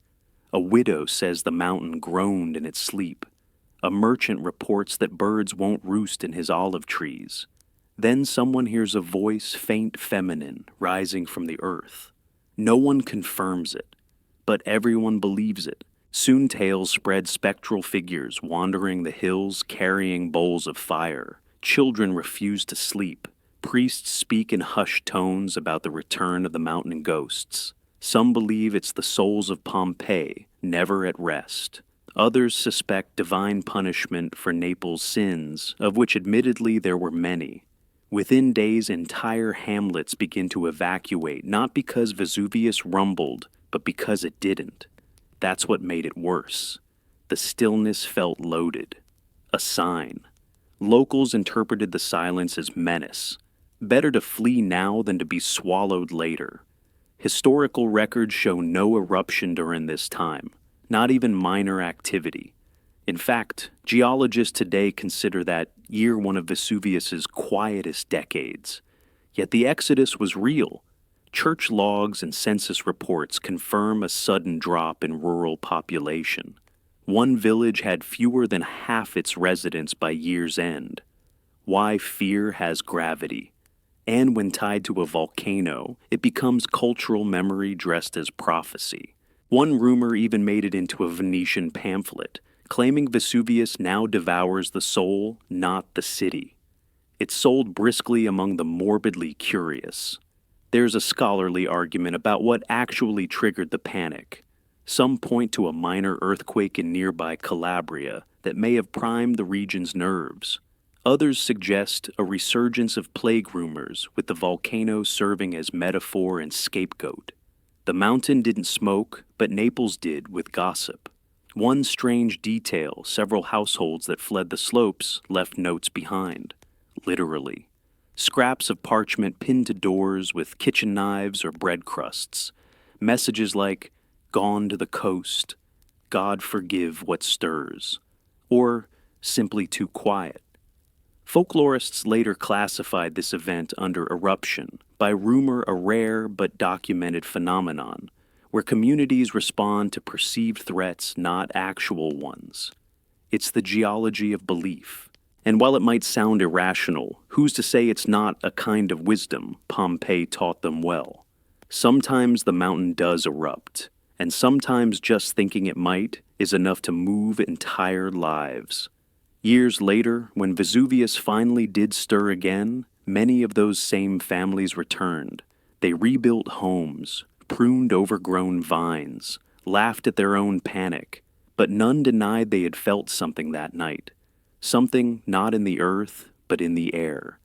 A widow says the mountain groaned in its sleep. A merchant reports that birds won't roost in his olive trees. Then someone hears a voice, faint, feminine, rising from the earth. No one confirms it, but everyone believes it. Soon tales spread: spectral figures wandering the hills, carrying bowls of fire. Children refuse to sleep. Priests speak in hushed tones about the return of the mountain ghosts. Some believe it's the souls of Pompeii, never at rest. Others suspect divine punishment for Naples' sins, of which admittedly there were many. Within days, entire hamlets begin to evacuate, not because Vesuvius rumbled, but because it didn't. That's what made it worse. The stillness felt loaded. A sign. Locals interpreted the silence as menace. Better to flee now than to be swallowed later. Historical records show no eruption during this time, not even minor activity. In fact, geologists today consider that year one of Vesuvius's quietest decades. Yet the exodus was real. Church logs and census reports confirm a sudden drop in rural population. One village had fewer than half its residents by year's end. Why fear has gravity. And when tied to a volcano, it becomes cultural memory dressed as prophecy. One rumor even made it into a Venetian pamphlet, claiming Vesuvius now devours the soul, not the city. It's sold briskly among the morbidly curious. There's a scholarly argument about what actually triggered the panic. Some point to a minor earthquake in nearby Calabria that may have primed the region's nerves. Others suggest a resurgence of plague rumors, with the volcano serving as metaphor and scapegoat. The mountain didn't smoke, but Naples did with gossip. One strange detail: several households that fled the slopes left notes behind, literally. Scraps of parchment pinned to doors with kitchen knives or bread crusts. Messages like, "Gone to the coast," "God forgive what stirs," or simply "too quiet." Folklorists later classified this event under eruption, by rumor a rare but documented phenomenon, where communities respond to perceived threats, not actual ones. It's the geology of belief. And while it might sound irrational, who's to say it's not a kind of wisdom Pompeii taught them well? Sometimes the mountain does erupt, and sometimes just thinking it might is enough to move entire lives. Years later, when Vesuvius finally did stir again, many of those same families returned. They rebuilt homes, pruned overgrown vines, laughed at their own panic, but none denied they had felt something that night. Something not in the earth, but in the air.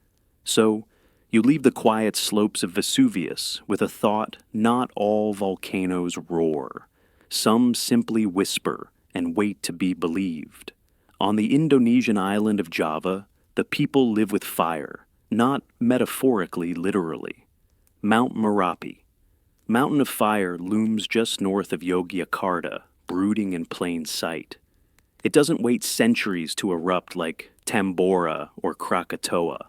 So, you leave the quiet slopes of Vesuvius with a thought: not all volcanoes roar. Some simply whisper and wait to be believed. On the Indonesian island of Java, the people live with fire, not metaphorically, literally. Mount Merapi. Mountain of Fire looms just north of Yogyakarta, brooding in plain sight. It doesn't wait centuries to erupt like Tambora or Krakatoa.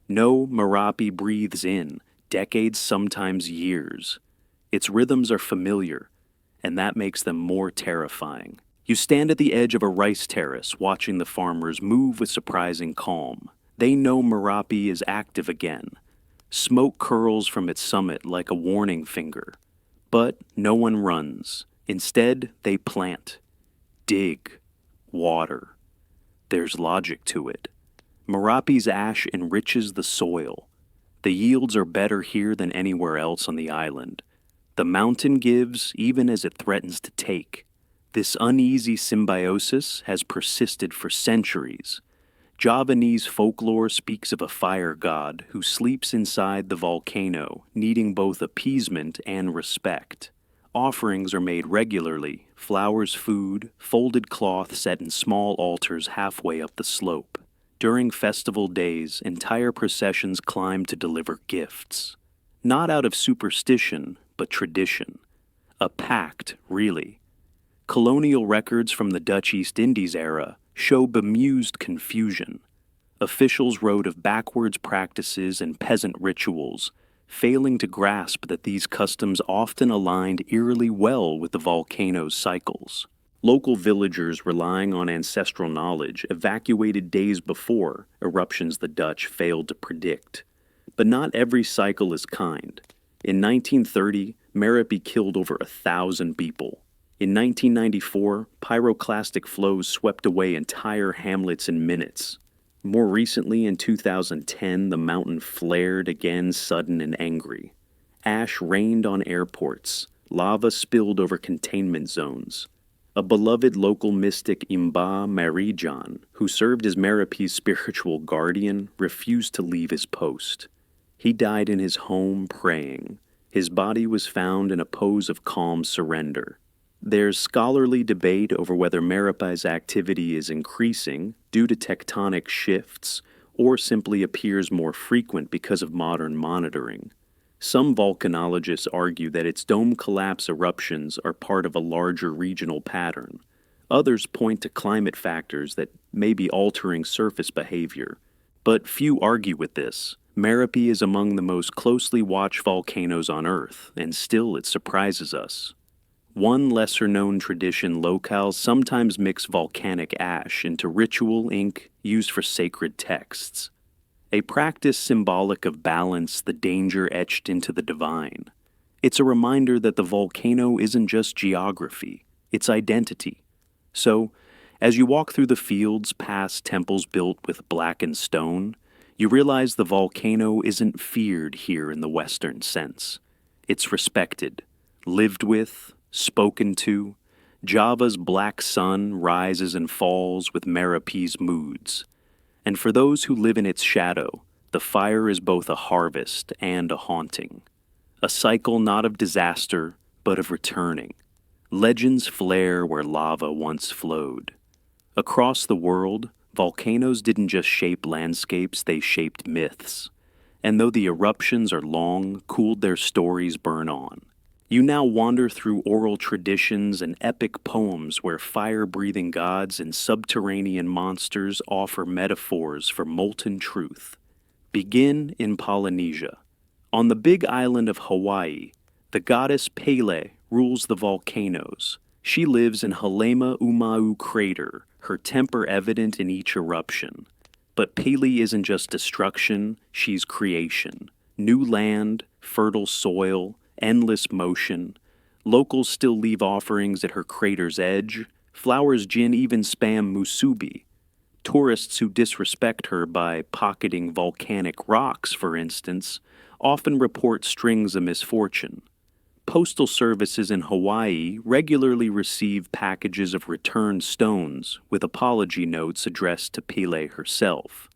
No, Merapi breathes in, decades, sometimes years. Its rhythms are familiar, and that makes them more terrifying. You stand at the edge of a rice terrace watching the farmers move with surprising calm. They know Merapi is active again. Smoke curls from its summit like a warning finger. But no one runs. Instead, they plant, dig, water. There's logic to it. Merapi's ash enriches the soil. The yields are better here than anywhere else on the island. The mountain gives even as it threatens to take. This uneasy symbiosis has persisted for centuries. Javanese folklore speaks of a fire god who sleeps inside the volcano, needing both appeasement and respect. Offerings are made regularly: flowers, food, folded cloth set in small altars halfway up the slope. During festival days, entire processions climb to deliver gifts. Not out of superstition, but tradition. A pact, really. Colonial records from the Dutch East Indies era show bemused confusion. Officials wrote of backwards practices and peasant rituals, failing to grasp that these customs often aligned eerily well with the volcano's cycles. Local villagers relying on ancestral knowledge evacuated days before eruptions the Dutch failed to predict. But not every cycle is kind. In 1930, Merapi killed over 1,000 people. In 1994, pyroclastic flows swept away entire hamlets in minutes. More recently, in 2010, the mountain flared again, sudden and angry. Ash rained on airports. Lava spilled over containment zones. A beloved local mystic, Imba Marijan, who served as Merapi's spiritual guardian, refused to leave his post. He died in his home praying. His body was found in a pose of calm surrender. There's scholarly debate over whether Merapi's activity is increasing due to tectonic shifts or simply appears more frequent because of modern monitoring. Some volcanologists argue that its dome collapse eruptions are part of a larger regional pattern. Others point to climate factors that may be altering surface behavior. But few argue with this. Merapi is among the most closely watched volcanoes on Earth, and still it surprises us. One lesser-known tradition: locales sometimes mix volcanic ash into ritual ink used for sacred texts. A practice symbolic of balance, the danger etched into the divine. It's a reminder that the volcano isn't just geography, it's identity. So, as you walk through the fields past temples built with blackened stone, you realize the volcano isn't feared here in the Western sense. It's respected, lived with, spoken to. Java's black sun rises and falls with Merapi's moods. And for those who live in its shadow, the fire is both a harvest and a haunting. A cycle not of disaster, but of returning. Legends flare where lava once flowed. Across the world, volcanoes didn't just shape landscapes, they shaped myths. And though the eruptions are long, cooled their stories burn on. You now wander through oral traditions and epic poems where fire-breathing gods and subterranean monsters offer metaphors for molten truth. Begin in Polynesia. On the big island of Hawaii, the goddess Pele rules the volcanoes. She lives in Halema Umau crater, her temper evident in each eruption. But Pele isn't just destruction, she's creation. New land, fertile soil, endless motion. Locals still leave offerings at her crater's edge. Flowers Jin even spam musubi. Tourists who disrespect her by pocketing volcanic rocks, for instance, often report strings of misfortune. Postal services in Hawaii regularly receive packages of returned stones with apology notes addressed to Pele herself.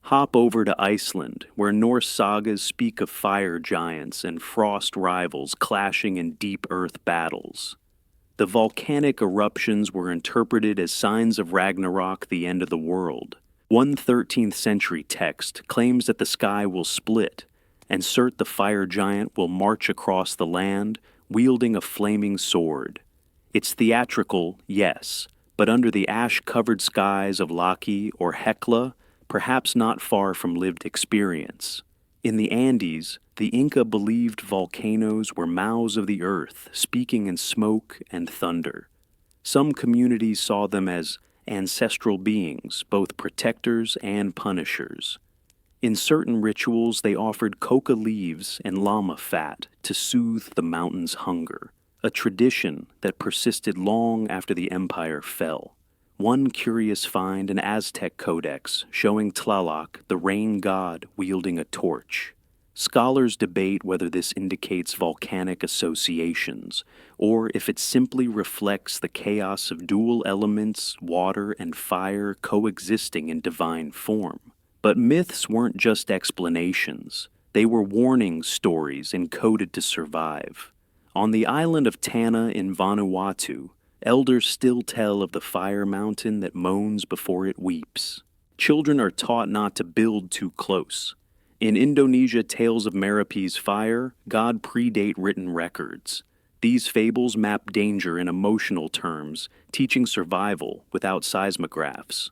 Hop over to Iceland, where Norse sagas speak of fire giants and frost rivals clashing in deep earth battles. The volcanic eruptions were interpreted as signs of Ragnarok, the end of the world. One 13th century text claims that the sky will split, and Surt the fire giant will march across the land, wielding a flaming sword. It's theatrical, yes, but under the ash-covered skies of Laki or Hekla, perhaps not far from lived experience. In the Andes, the Inca believed volcanoes were mouths of the earth, speaking in smoke and thunder. Some communities saw them as ancestral beings, both protectors and punishers. In certain rituals, they offered coca leaves and llama fat to soothe the mountain's hunger, a tradition that persisted long after the empire fell. One curious find, an Aztec codex showing Tlaloc, the rain god, wielding a torch. Scholars debate whether this indicates volcanic associations, or if it simply reflects the chaos of dual elements, water and fire, coexisting in divine form. But myths weren't just explanations. They were warning stories encoded to survive. On the island of Tanna in Vanuatu, elders still tell of the fire mountain that moans before it weeps. Children are taught not to build too close. In Indonesia, tales of Merapi's fire, God predate written records. These fables map danger in emotional terms, teaching survival without seismographs.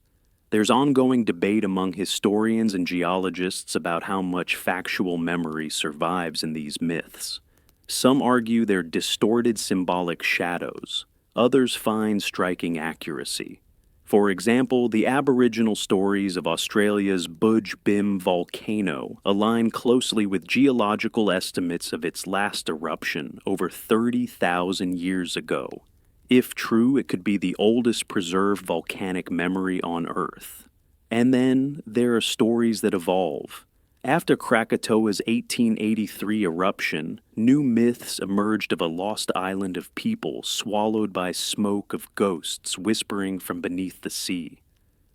There's ongoing debate among historians and geologists about how much factual memory survives in these myths. Some argue they're distorted symbolic shadows. Others find striking accuracy. For example, the Aboriginal stories of Australia's Budj Bim volcano align closely with geological estimates of its last eruption over 30,000 years ago. If true, it could be the oldest preserved volcanic memory on Earth. And then there are stories that evolve. After Krakatoa's 1883 eruption, new myths emerged of a lost island of people swallowed by smoke of ghosts whispering from beneath the sea.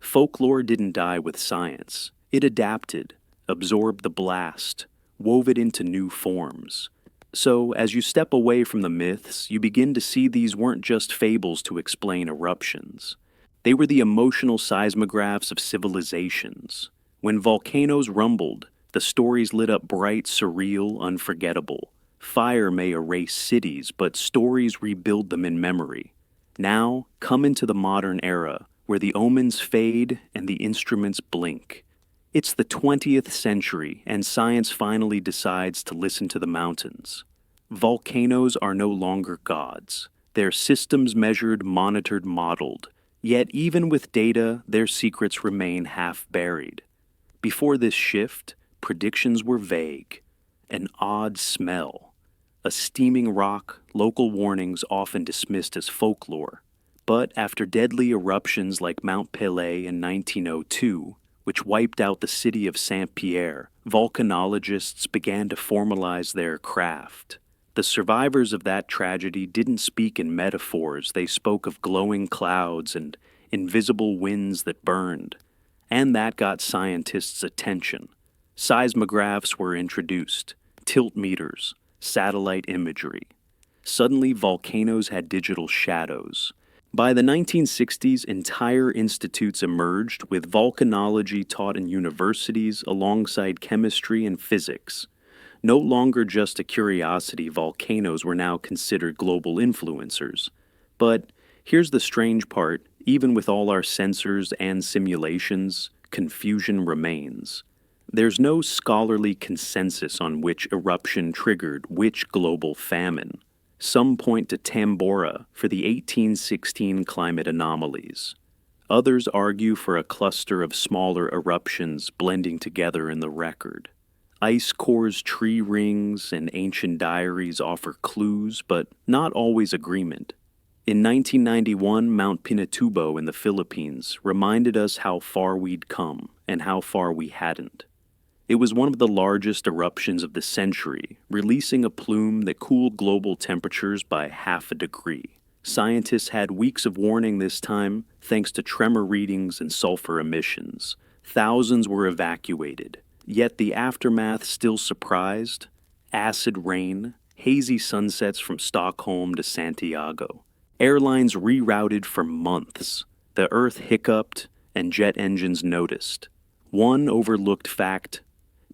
Folklore didn't die with science. It adapted, absorbed the blast, wove it into new forms. So, as you step away from the myths, you begin to see these weren't just fables to explain eruptions. They were the emotional seismographs of civilizations. When volcanoes rumbled, the stories lit up bright, surreal, unforgettable. Fire may erase cities, but stories rebuild them in memory. Now, come into the modern era, where the omens fade and the instruments blink. It's the 20th century, and science finally decides to listen to the mountains. Volcanoes are no longer gods. They're systems measured, monitored, modeled. Yet even with data, their secrets remain half buried. Before this shift, predictions were vague. An odd smell. A steaming rock, local warnings often dismissed as folklore. But after deadly eruptions like Mount Pelée in 1902, which wiped out the city of Saint-Pierre, volcanologists began to formalize their craft. The survivors of that tragedy didn't speak in metaphors, they spoke of glowing clouds and invisible winds that burned. And that got scientists' attention. Seismographs were introduced, tilt meters, satellite imagery. Suddenly, volcanoes had digital shadows. By the 1960s, entire institutes emerged with volcanology taught in universities alongside chemistry and physics. No longer just a curiosity, volcanoes were now considered global influencers. But here's the strange part: even with all our sensors and simulations, confusion remains. There's no scholarly consensus on which eruption triggered which global famine. Some point to Tambora for the 1816 climate anomalies. Others argue for a cluster of smaller eruptions blending together in the record. Ice cores, tree rings, and ancient diaries offer clues, but not always agreement. In 1991, Mount Pinatubo in the Philippines reminded us how far we'd come and how far we hadn't. It was one of the largest eruptions of the century, releasing a plume that cooled global temperatures by half a degree. Scientists had weeks of warning this time, thanks to tremor readings and sulfur emissions. Thousands were evacuated, yet the aftermath still surprised. Acid rain, hazy sunsets from Stockholm to Santiago. Airlines rerouted for months. The Earth hiccuped, and jet engines noticed. One overlooked fact: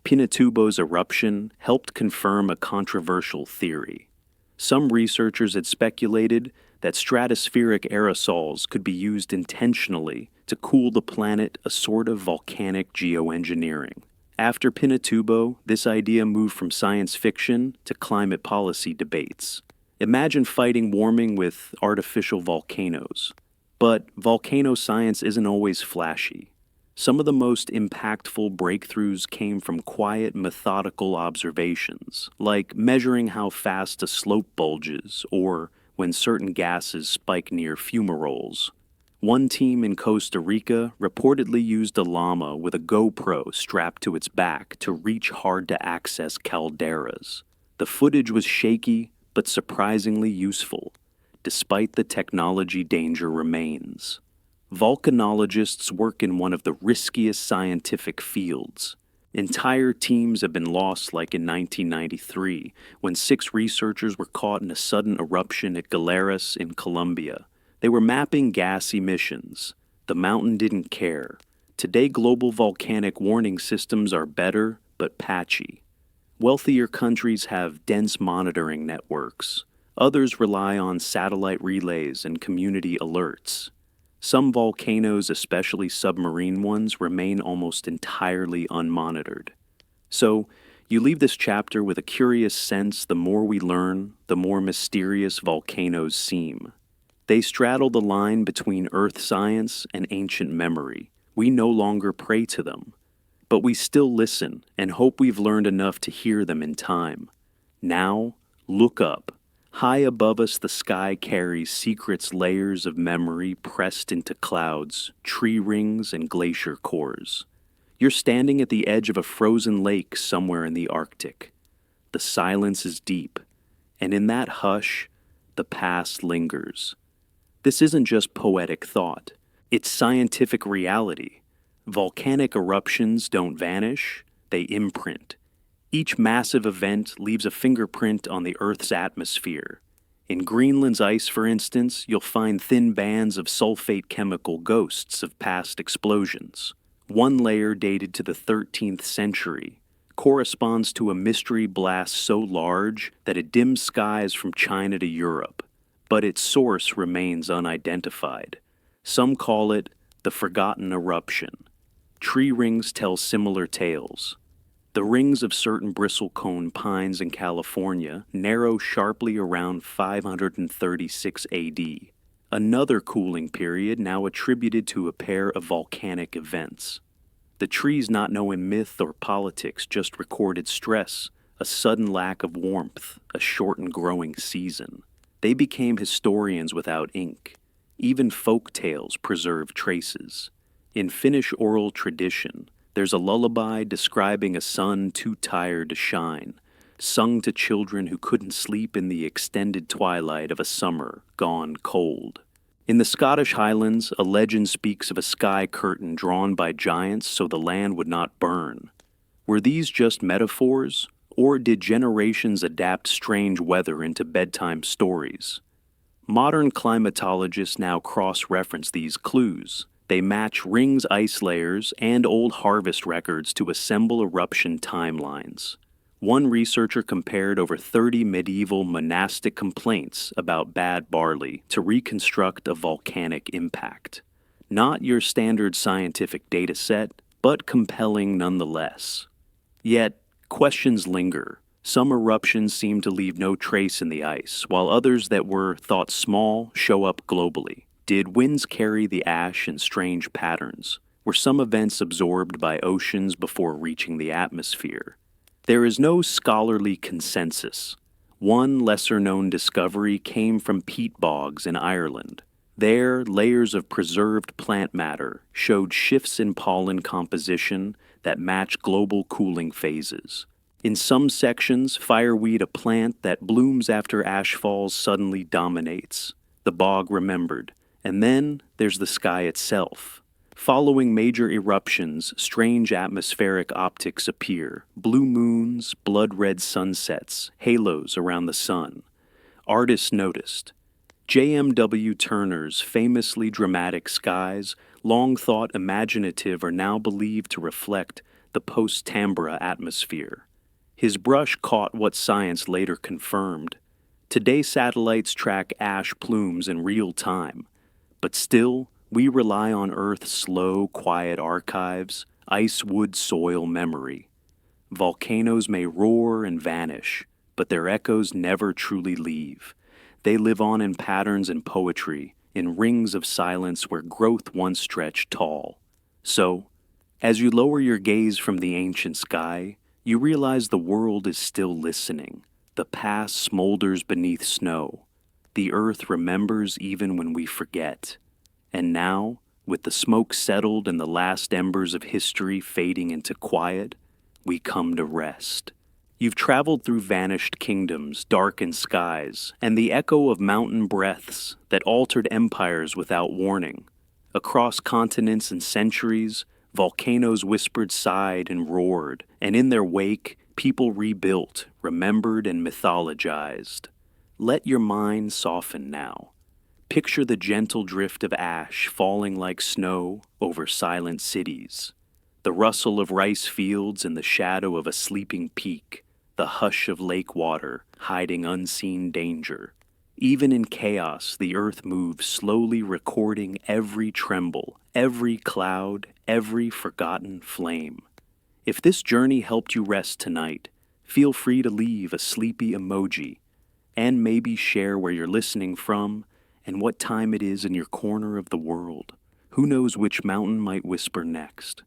Pinatubo's eruption helped confirm a controversial theory. Some researchers had speculated that stratospheric aerosols could be used intentionally to cool the planet, a sort of volcanic geoengineering. After Pinatubo, this idea moved from science fiction to climate policy debates. Imagine fighting warming with artificial volcanoes. But volcano science isn't always flashy. Some of the most impactful breakthroughs came from quiet, methodical observations, like measuring how fast a slope bulges or when certain gases spike near fumaroles. One team in Costa Rica reportedly used a llama with a GoPro strapped to its back to reach hard-to-access calderas. The footage was shaky, but surprisingly useful. Despite the technology, danger remains. Volcanologists work in one of the riskiest scientific fields. Entire teams have been lost, like in 1993, when 6 researchers were caught in a sudden eruption at Galeras in Colombia. They were mapping gas emissions. The mountain didn't care. Today, global volcanic warning systems are better, but patchy. Wealthier countries have dense monitoring networks. Others rely on satellite relays and community alerts. Some volcanoes, especially submarine ones, remain almost entirely unmonitored. So, you leave this chapter with a curious sense: the more we learn, the more mysterious volcanoes seem. They straddle the line between earth science and ancient memory. We no longer pray to them, but we still listen and hope we've learned enough to hear them in time. Now, look up. High above us, the sky carries secrets, layers of memory pressed into clouds, tree rings, and glacier cores. You're standing at the edge of a frozen lake somewhere in the Arctic. The silence is deep, and in that hush, the past lingers. This isn't just poetic thought. It's scientific reality. Volcanic eruptions don't vanish, they imprint. Each massive event leaves a fingerprint on the Earth's atmosphere. In Greenland's ice, for instance, you'll find thin bands of sulfate chemical ghosts of past explosions. One layer, dated to the 13th century, corresponds to a mystery blast so large that it dims skies from China to Europe, but its source remains unidentified. Some call it the forgotten eruption. Tree rings tell similar tales. The rings of certain bristlecone pines in California narrow sharply around 536 AD, another cooling period now attributed to a pair of volcanic events. The trees not knowing myth or politics, just recorded stress, a sudden lack of warmth, a shortened growing season. They became historians without ink. Even folk tales preserve traces. In Finnish oral tradition, there's a lullaby describing a sun too tired to shine, sung to children who couldn't sleep in the extended twilight of a summer gone cold. In the Scottish Highlands, a legend speaks of a sky curtain drawn by giants so the land would not burn. Were these just metaphors, Or did generations adapt strange weather into bedtime stories? Modern climatologists now cross-reference these clues. They match rings ice layers and old harvest records to assemble eruption timelines. One researcher compared over 30 medieval monastic complaints about bad barley to reconstruct a volcanic impact. Not your standard scientific data set, but compelling nonetheless. Yet, questions linger. Some eruptions seem to leave no trace in the ice, while others that were thought small show up globally. Did winds carry the ash in strange patterns? Were some events absorbed by oceans before reaching the atmosphere? There is no scholarly consensus. One lesser-known discovery came from peat bogs in Ireland. There, layers of preserved plant matter showed shifts in pollen composition that match global cooling phases. In some sections, fireweed, a plant that blooms after ash falls, suddenly dominates. The bog remembered. And then there's the sky itself. Following major eruptions, strange atmospheric optics appear. Blue moons, blood-red sunsets, halos around the sun. Artists noticed. J.M.W. Turner's famously dramatic skies, long thought imaginative, are now believed to reflect the post-Tambra atmosphere. His brush caught what science later confirmed. Today satellites track ash plumes in real time, but still, we rely on Earth's slow, quiet archives, ice, wood, soil memory. Volcanoes may roar and vanish, but their echoes never truly leave. They live on in patterns and poetry, in rings of silence where growth once stretched tall. So, as you lower your gaze from the ancient sky, you realize the world is still listening. The past smolders beneath snow. The earth remembers even when we forget. And now, with the smoke settled and the last embers of history fading into quiet, we come to rest. You've traveled through vanished kingdoms, darkened skies, and the echo of mountain breaths that altered empires without warning. Across continents and centuries, volcanoes whispered, sighed, and roared, and in their wake, people rebuilt, remembered, and mythologized. Let your mind soften now. Picture the gentle drift of ash falling like snow over silent cities, the rustle of rice fields in the shadow of a sleeping peak, the hush of lake water hiding unseen danger. Even in chaos, the earth moves slowly, recording every tremble, every cloud, every forgotten flame. If this journey helped you rest tonight, feel free to leave a sleepy emoji, and maybe share where you're listening from and what time it is in your corner of the world. Who knows which mountain might whisper next?